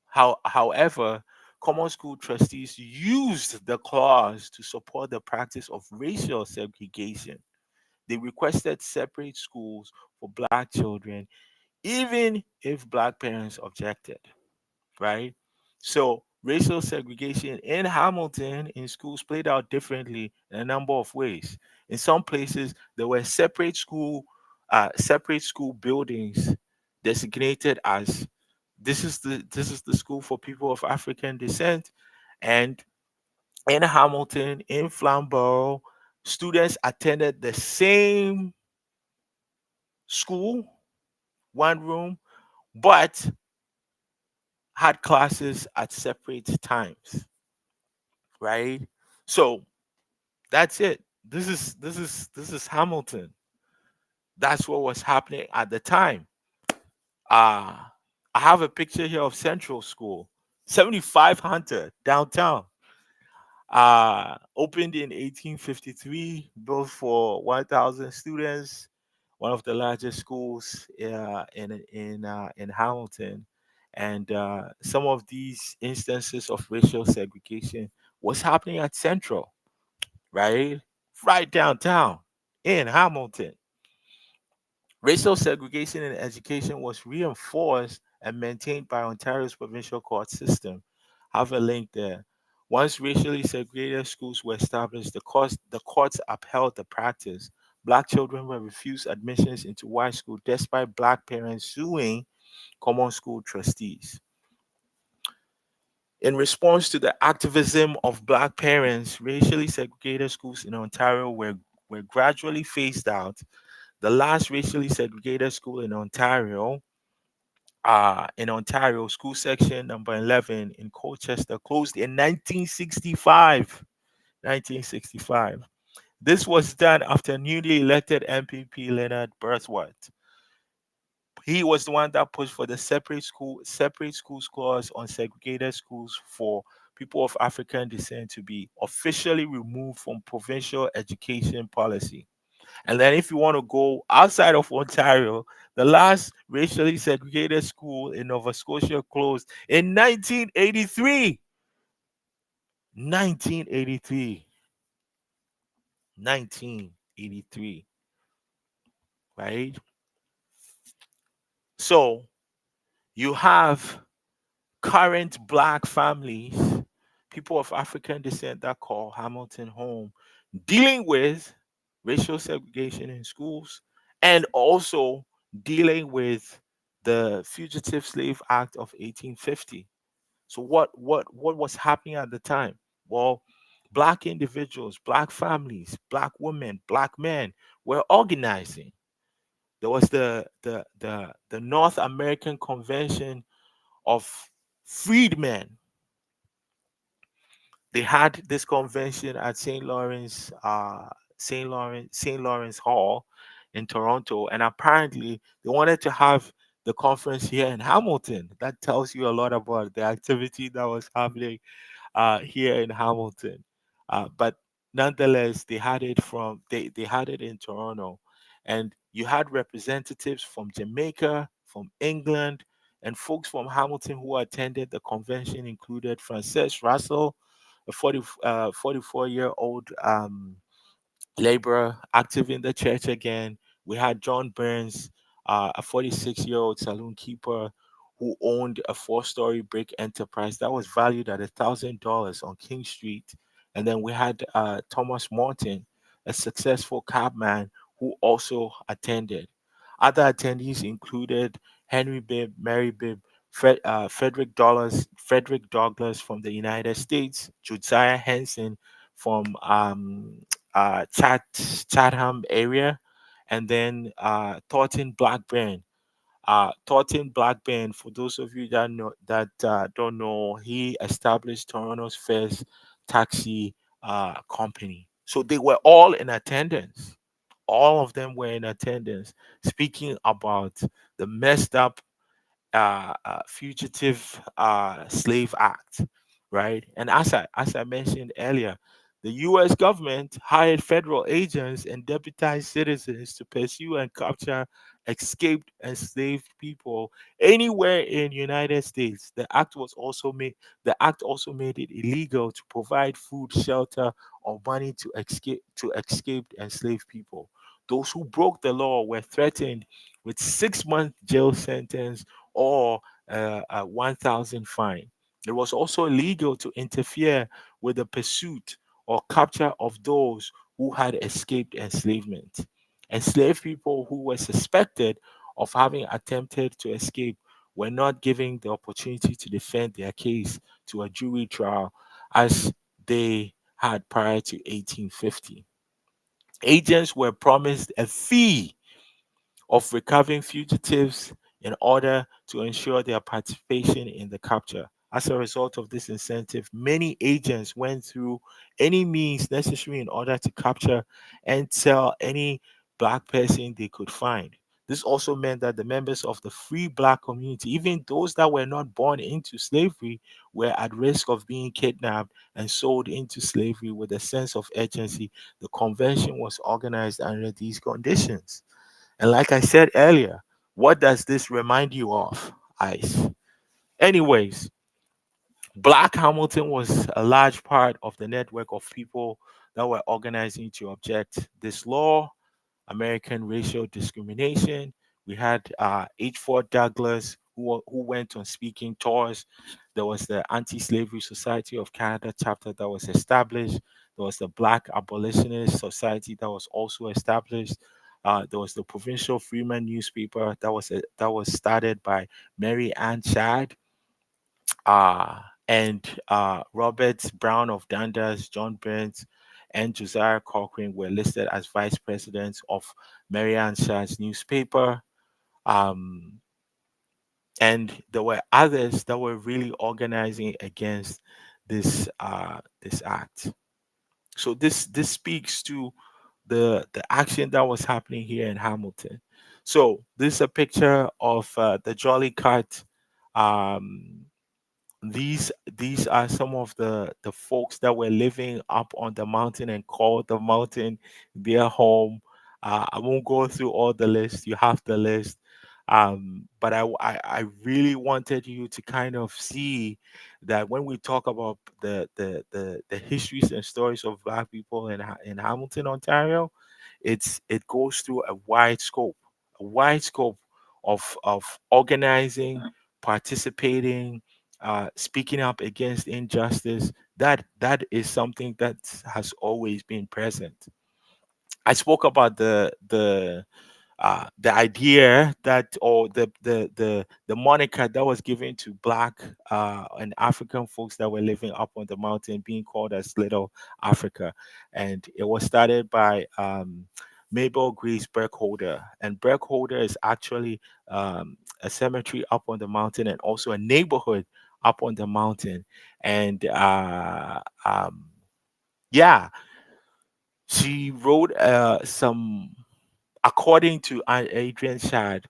however, common school trustees used the clause to support the practice of racial segregation. They requested separate schools for Black children, even if Black parents objected, right? So racial segregation in Hamilton in schools played out differently in a number of ways. In some places, there were separate school buildings designated as this is the school for people of African descent, and in Hamilton, in Flamborough, students attended the same school, one room, but had classes at separate times, right? So that's it. This is Hamilton. That's what was happening at the time. Uh I have a picture here of Central School, 7500 downtown. Opened in 1853, built for 1,000 students, one of the largest schools in Hamilton. And some of these instances of racial segregation was happening at Central, right? Right downtown in Hamilton. Racial segregation in education was reinforced and maintained by Ontario's provincial court system. I have a link there. Once racially segregated schools were established, the courts upheld the practice. Black children were refused admissions into white school despite Black parents suing common school trustees. In response to the activism of Black parents, racially segregated schools in Ontario were gradually phased out. The last racially segregated school in Ontario, school section number 11 in Colchester, closed in 1965. 1965. This was done after newly elected MPP Leonard Berthwaite. He was the one that pushed for the separate schools clause on segregated schools for people of African descent to be officially removed from provincial education policy. And then if you want to go outside of Ontario, the last racially segregated school in Nova Scotia closed in 1983. 1983. 1983, right? So you have current Black families, people of African descent that call Hamilton home, dealing with racial segregation in schools and also dealing with the Fugitive Slave Act of 1850. So what was happening at the time? Well, Black individuals, Black families, Black women, Black men were organizing. There was the North American Convention of Freedmen. They had this convention at St. Lawrence Hall in Toronto, and apparently they wanted to have the conference here in Hamilton. That tells you a lot about the activity that was happening here in Hamilton. But nonetheless, they had it in Toronto, and you had representatives from Jamaica, from England, and folks from Hamilton who attended the convention included Frances Russell, a 44-year-old laborer active in the church again. We had John Burns, a 46-year-old saloon keeper who owned a four-story brick enterprise that was valued at $1,000 on King Street. And then we had Thomas Morton, a successful cabman who also attended. Other attendees included Henry Bibb, Mary Bibb, Frederick Douglass from the United States, Josiah Henson from Chatham area, and then Thornton Blackburn. Thornton Blackburn, for those of you that don't know, he established Toronto's first taxi company. So they were all in attendance, all of them were in attendance, speaking about the messed up Fugitive Slave Act, right? And as I mentioned earlier, the U.S. government hired federal agents and deputized citizens to pursue and capture escaped enslaved people anywhere in United States. The act also made it illegal to provide food, shelter, or money to escaped enslaved people. Those who broke the law were threatened with 6 month jail sentence or a 1,000 fine. It was also illegal to interfere with the pursuit or capture of those who had escaped enslavement. Enslaved people who were suspected of having attempted to escape were not given the opportunity to defend their case to a jury trial as they had prior to 1850. Agents were promised a fee of recovering fugitives in order to ensure their participation in the capture. As a result of this incentive, many agents went through any means necessary in order to capture and sell any black person they could find. This also meant that the members of the free black community, even those that were not born into slavery, were at risk of being kidnapped and sold into slavery with a sense of urgency. The convention was organized under these conditions. And like I said earlier, what does this remind you of? Ice. Anyways, Black Hamilton was a large part of the network of people that were organizing to object this law, American racial discrimination. We had H. Ford Douglass, who went on speaking tours. There was the Anti-Slavery Society of Canada chapter that was established. There was the Black Abolitionist Society that was also established. There was the Provincial Freeman newspaper that was started by Mary Ann Shadd, and Robert Brown of Dundas, John Burns, and Josiah Cochrane were listed as vice presidents of Marianne Shadd's newspaper. Um, and there were others that were really organizing against this act. So this speaks to the action that was happening here in Hamilton. So this is a picture of the Jolly Cut. Um, these are some of the folks that were living up on the mountain and called the mountain their home. I won't go through all the list. You have the list. But I really wanted you to kind of see that when we talk about the histories and stories of Black people in Hamilton, Ontario, it goes through a wide scope of organizing, participating, speaking up against injustice. That is something that has always been present. I spoke about the idea that, or the moniker that was given to Black and African folks that were living up on the mountain, being called as Little Africa, and it was started by Mabel Grace Burkholder, and Burkholder is actually a cemetery up on the mountain and also a neighborhood up on the mountain, and yeah, she wrote some. According to Adrian Shad,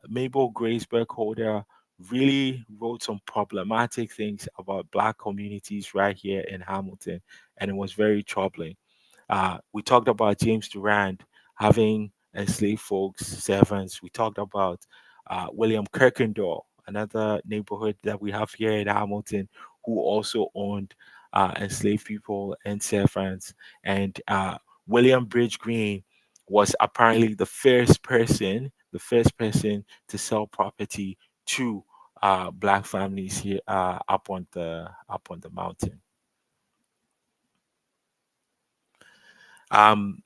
Mabel Grace Burkholder really wrote some problematic things about Black communities right here in Hamilton, and it was very troubling. We talked about James Durant having enslaved folks, servants. We talked about William Kirkendall, another neighborhood that we have here in Hamilton, who also owned enslaved people and servants. And William Bridge Green was apparently the first person to sell property to Black families here up on the mountain. Um,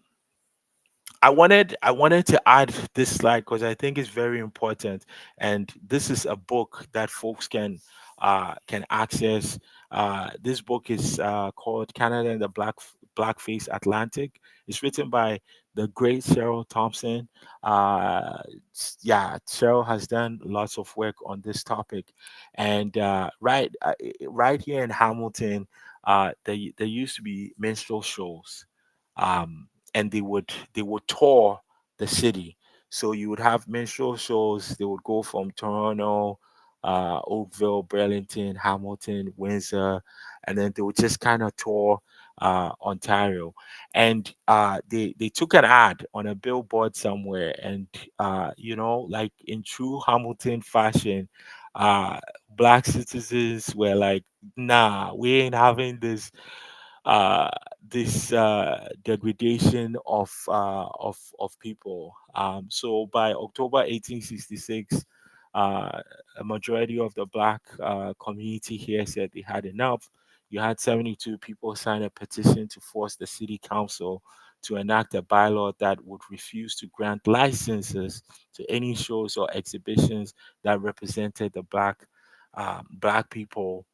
I wanted to add this slide because I think it's very important, and this is a book that folks can access. This book is called Canada and the Blackface Atlantic. It's written by the great Cheryl Thompson. Yeah, Cheryl has done lots of work on this topic, and right here in Hamilton, there used to be minstrel shows. and they would tour the city. So you would have minstrel shows. They would go from Toronto, Oakville, Burlington, Hamilton, Windsor, and then they would just kind of tour Ontario. And they took an ad on a billboard somewhere, and like in true Hamilton fashion, uh, black citizens were like, "Nah, we ain't having uh, this degradation of people." So by October 1866, a majority of the black community here said they had enough. You had 72 people sign a petition to force the city council to enact a bylaw that would refuse to grant licenses to any shows or exhibitions that represented the black people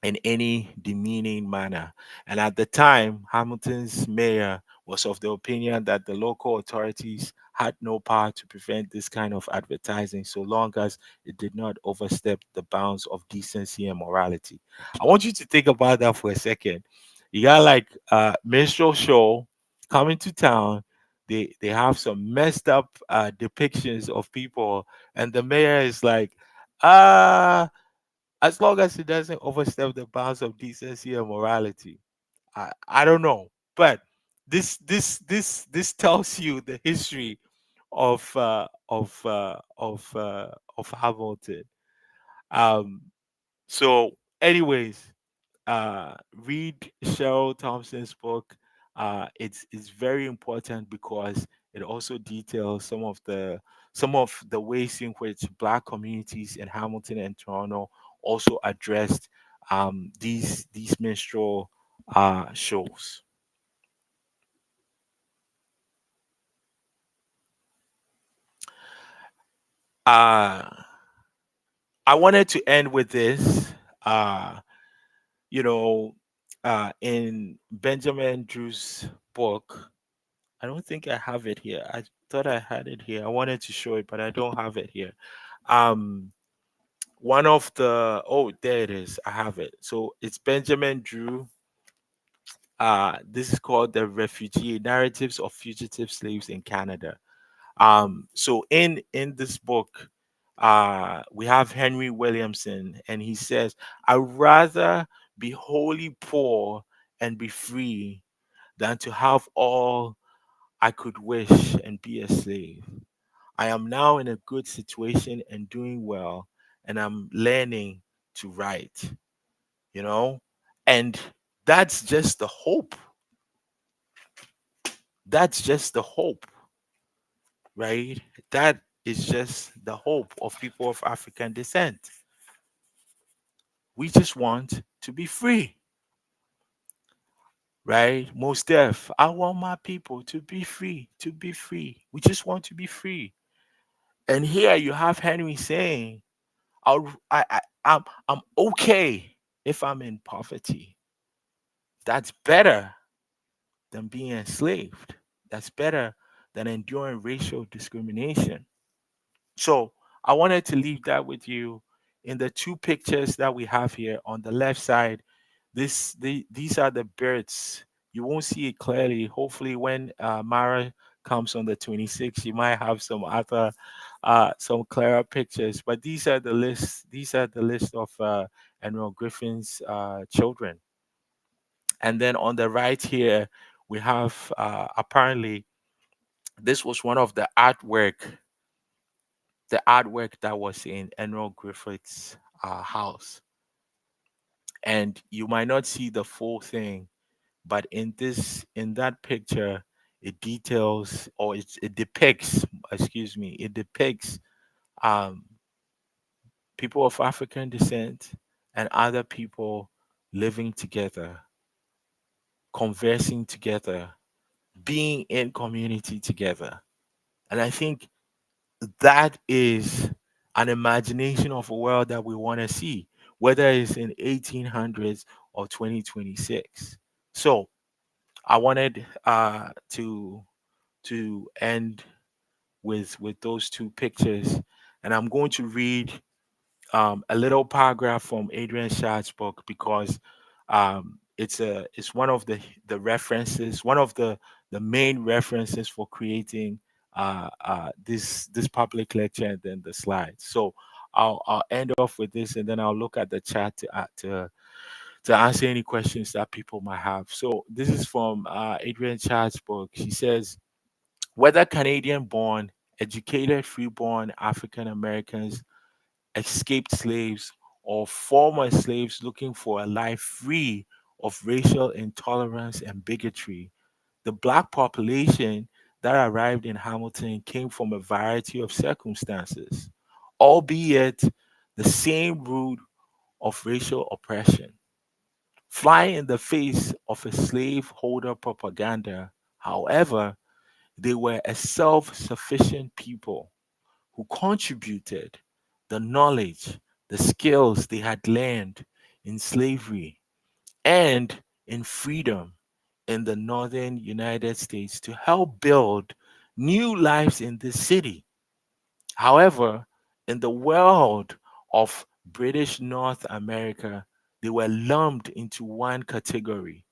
in any demeaning manner. And at the time, Hamilton's mayor was of the opinion that the local authorities had no power to prevent this kind of advertising so long as it did not overstep the bounds of decency and morality. I want you to think about that for a second. You got like a minstrel show coming to town. They have some messed up depictions of people, and the mayor is like, as long as it doesn't overstep the bounds of decency and morality. I don't know, but this tells you the history of Hamilton. Um, so, anyways, read Cheryl Thompson's book. It's very important because it also details some of the ways in which Black communities in Hamilton and Toronto also addressed these minstrel shows. Uh, I wanted to end with this. Uh, you know, in Benjamin Drew's book, I don't think I have it here. I thought I had it here. I wanted to show it, but I don't have it here. Um, one of the there it is. I have it. So it's Benjamin Drew. This is called The Refugee Narratives of Fugitive Slaves in Canada. So in this book, we have Henry Williamson, and he says, "I'd rather be wholly poor and be free than to have all I could wish and be a slave. I am now in a good situation and doing well, and I'm learning to write, you know? And that's just the hope. That's just the hope, right? That is just the hope of people of African descent. We just want to be free, right? Most deaf. I want my people to be free, to be free. We just want to be free. And here you have Henry saying, I'm okay if I'm in poverty. That's better than being enslaved. That's better than enduring racial discrimination. So I wanted to leave that with you. In the two pictures that we have here on the left side, these are the birds. You won't see it clearly. Hopefully, when Mara comes on the 26th, you might have some other some clearer pictures. But these are the list. These are the list of Enroll Griffin's children. And then on the right here, we have apparently this was one of the artwork that was in Enroll Griffith's house. And you might not see the full thing, but in that picture, it details or it depicts, excuse me, it depicts um, people of African descent and other people living together, conversing together, being in community together. And I think that is an imagination of a world that we want to see, whether it's in 1800s or 2026. So I wanted to end with those two pictures, and I'm going to read a little paragraph from Adrian Shad's book because it's one of the references, one of the main references for creating this public lecture and then the slides. So I'll end off with this, and then I'll look at the chat to answer any questions that people might have. So this is from Adrian Chard's book. She says, whether Canadian born, educated, free-born African Americans, escaped slaves, or former slaves looking for a life free of racial intolerance and bigotry, the black population that arrived in Hamilton came from a variety of circumstances, albeit the same root of racial oppression. Flying in the face of a slaveholder propaganda, however, they were a self sufficient people who contributed the knowledge, the skills they had learned in slavery and in freedom in the northern United States to help build new lives in this city. However, in the world of British North America, they were lumped into one category,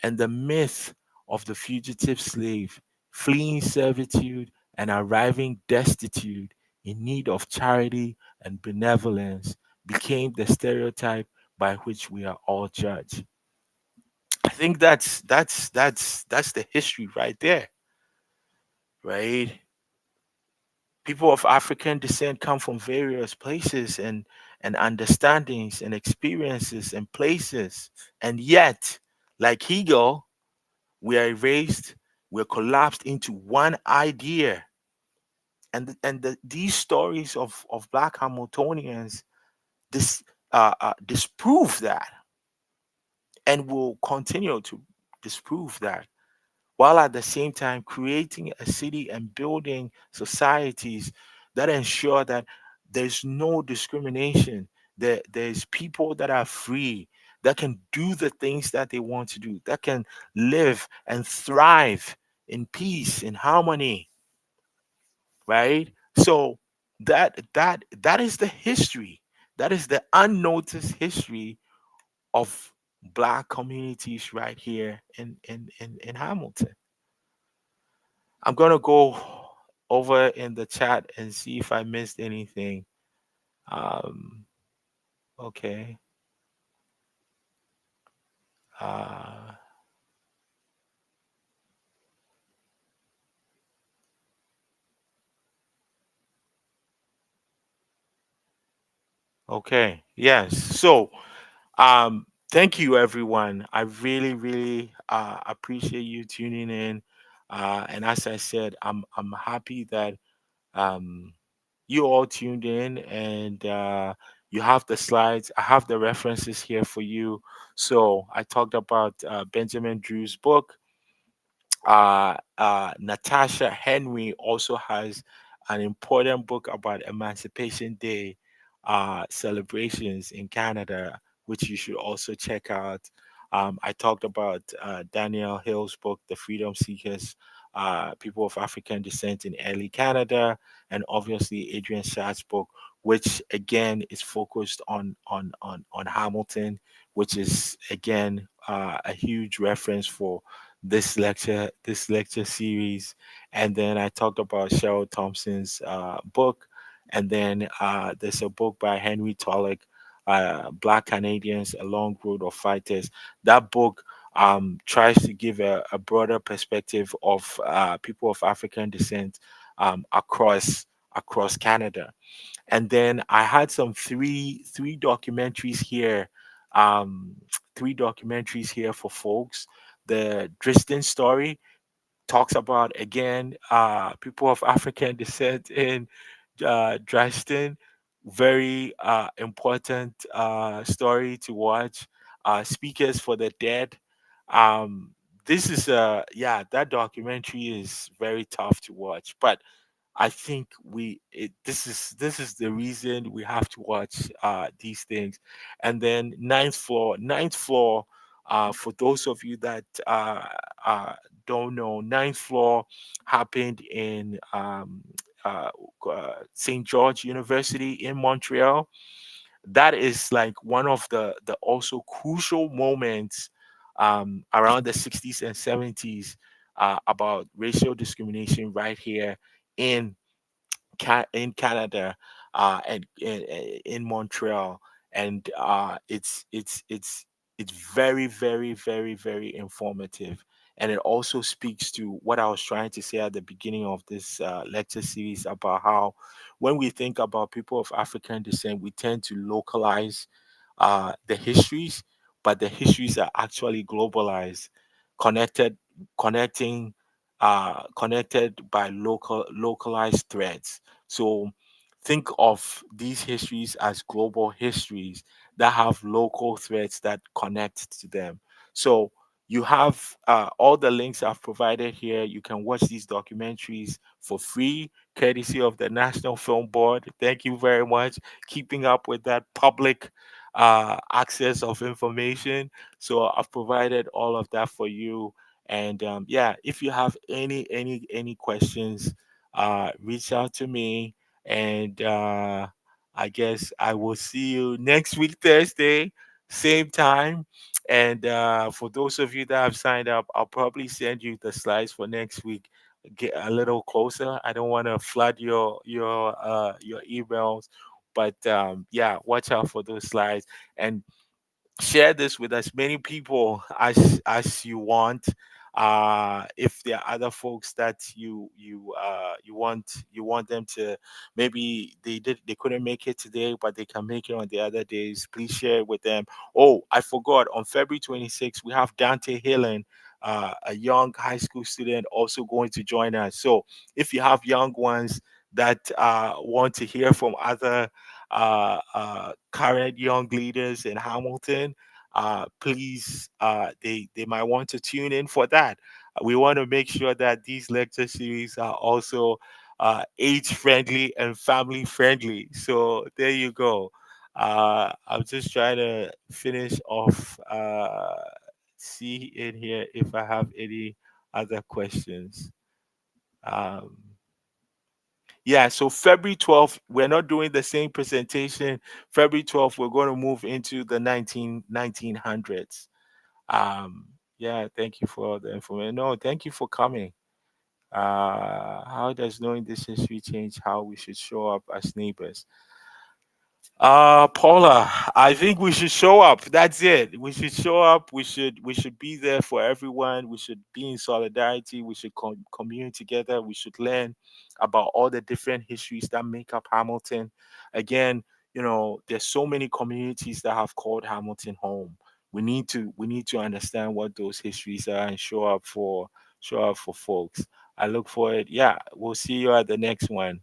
and the myth of the fugitive slave fleeing servitude and arriving destitute in need of charity and benevolence became the stereotype by which we are all judged. I think that's the history right there, right? People of African descent come from various places and understandings and experiences and places, and yet, like Hegel, we are erased, we're collapsed into one idea. These stories of Black Hamiltonians dis, disprove that and will continue to disprove that, while at the same time creating a city and building societies that ensure that there's no discrimination. There's people that are free, that can do the things that they want to do, that can live and thrive in peace, in harmony, right? So that is the history. That is the unnoticed history of black communities right here in Hamilton. I'm gonna go over in the chat and see if I missed anything. Um, okay. Uh, okay. Yes. So, thank you, everyone. I really, really appreciate you tuning in. And as I said, I'm happy that um, you all tuned in, and you have the slides. I have the references here for you. So I talked about Benjamin Drew's book. Natasha Henry also has an important book about Emancipation Day celebrations in Canada, which you should also check out. I talked about Daniel Hill's book, The Freedom Seekers, People of African Descent in Early Canada, and obviously Adrian Schatz's book, which again is focused on Hamilton, which is again a huge reference for this lecture series. And then I talked about Cheryl Thompson's book, and then there's a book by Henry Tulloch, Black Canadians: A Long Road of Fighters. That book tries to give a broader perspective of people of African descent across Canada. And then I had some three documentaries here, um, three documentaries here for folks. The Driston story talks about again people of African descent in Dresden. Very important story to watch. Speakers for the Dead. Um, this is yeah, that documentary is very tough to watch, but I think this is the reason we have to watch these things. And then ninth floor. For those of you that uh, don't know, ninth floor happened in St. George University in Montreal. That is like one of the also crucial moments around the 60s and 70s. about racial discrimination right here in in Canada, and in Montreal, and it's very, very, very, very informative, and it also speaks to what I was trying to say at the beginning of this lecture series about how when we think about people of African descent, we tend to localize the histories, but the histories are actually globalized, connected, connecting, connected by localized threads. So think of these histories as global histories that have local threads that connect to them. So you have all the links I've provided here. You can watch these documentaries for free, courtesy of the National Film Board. Thank you very much. Keeping up with that public access of information. So I've provided all of that for you. And yeah, if you have any questions, reach out to me. And I guess I will see you next week, Thursday, same time. And for those of you that have signed up, I'll probably send you the slides for next week. Get a little closer. I don't want to flood your emails, but yeah, watch out for those slides and share this with as many people as you want. If there are other folks that you want them to, maybe they couldn't make it today but they can make it on the other days, please share it with them. Oh, I forgot, on February 26th we have Dante Hillen, a young high school student, also going to join us. So if you have young ones that want to hear from other current young leaders in Hamilton, please, they might want to tune in for that. We want to make sure that these lecture series are also age friendly and family friendly. So there you go. I'm just trying to finish off. See in here if I have any other questions. Um, yeah, so February 12th, we're not doing the same presentation. February 12th, we're going to move into the 1900s. Yeah, thank you for the information. No, thank you for coming. How does knowing this history change how we should show up as neighbors? Paula, I think we should show up. That's it. We should show up. We should be there for everyone. We should be in solidarity. We should commune together. We should learn about all the different histories that make up Hamilton. Again, there's so many communities that have called Hamilton home. We need to understand what those histories are and show up for folks. I look forward. Yeah, we'll see you at the next one.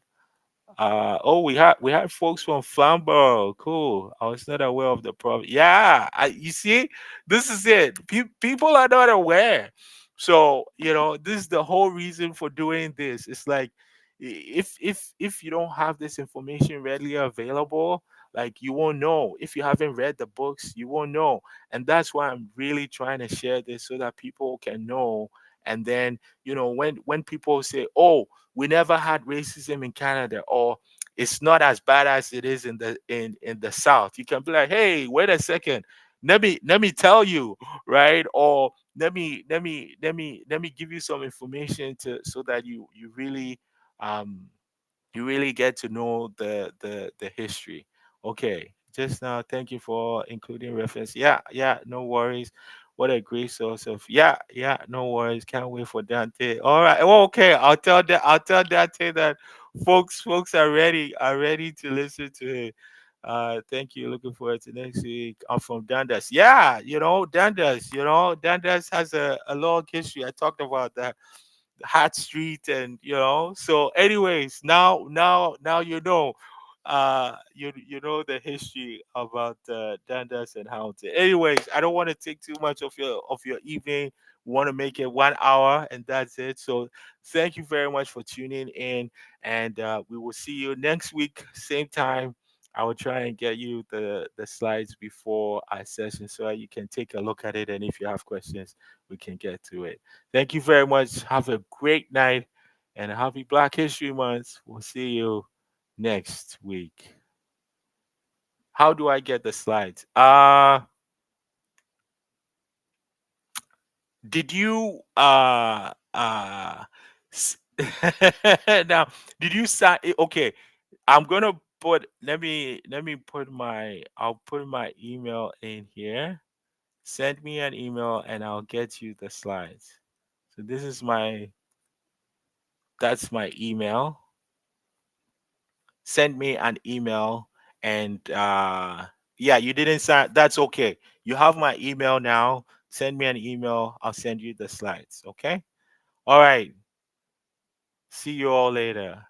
Oh, we had folks from Flambeau. Cool. I was not aware of the problem. Yeah, you see, this is it. People are not aware. So this is the whole reason for doing this. It's like, if you don't have this information readily available, like, you won't know. If you haven't read the books, you won't know. And that's why I'm really trying to share this so that people can know. And then, when people say, "Oh, we never had racism in Canada," or "it's not as bad as it is in the South," you can be like, "Hey, wait a second. Let me tell you," right? Or let me give you some information to so that um you really get to know the history. Okay, just now, thank you for including reference. Yeah, yeah, no worries. What a great source of, yeah, yeah, no worries. Can't wait for Dante. All right. Well, okay, I'll tell Dante that folks are ready to listen to it. Thank you. Looking forward to next week. I'm from Dundas. Yeah, Dundas has a long history. I talked about that. Hat Street, and so anyways, now you know the history about Dundas and Hamilton. Anyways, I don't want to take too much of your evening. We want to make it 1 hour and that's it. So thank you very much for tuning in, and we will see you next week, same time. I will try and get you the slides before our session so that you can take a look at it, and if you have questions, we can get to it. Thank you very much. Have a great night and happy Black History Month. We'll see you next week. How do I get the slides? Did you Uh, s- now, did you sign? Okay, I'm gonna put. Let me put my. I'll put my email in here. Send me an email, and I'll get you the slides. So this is my. That's my email. Send me an email, and yeah, you didn't sign. That's okay. You have my email now. Send me an email. I'll send you the slides. Okay. All right. See you all later.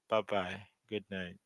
Bye bye. Good night.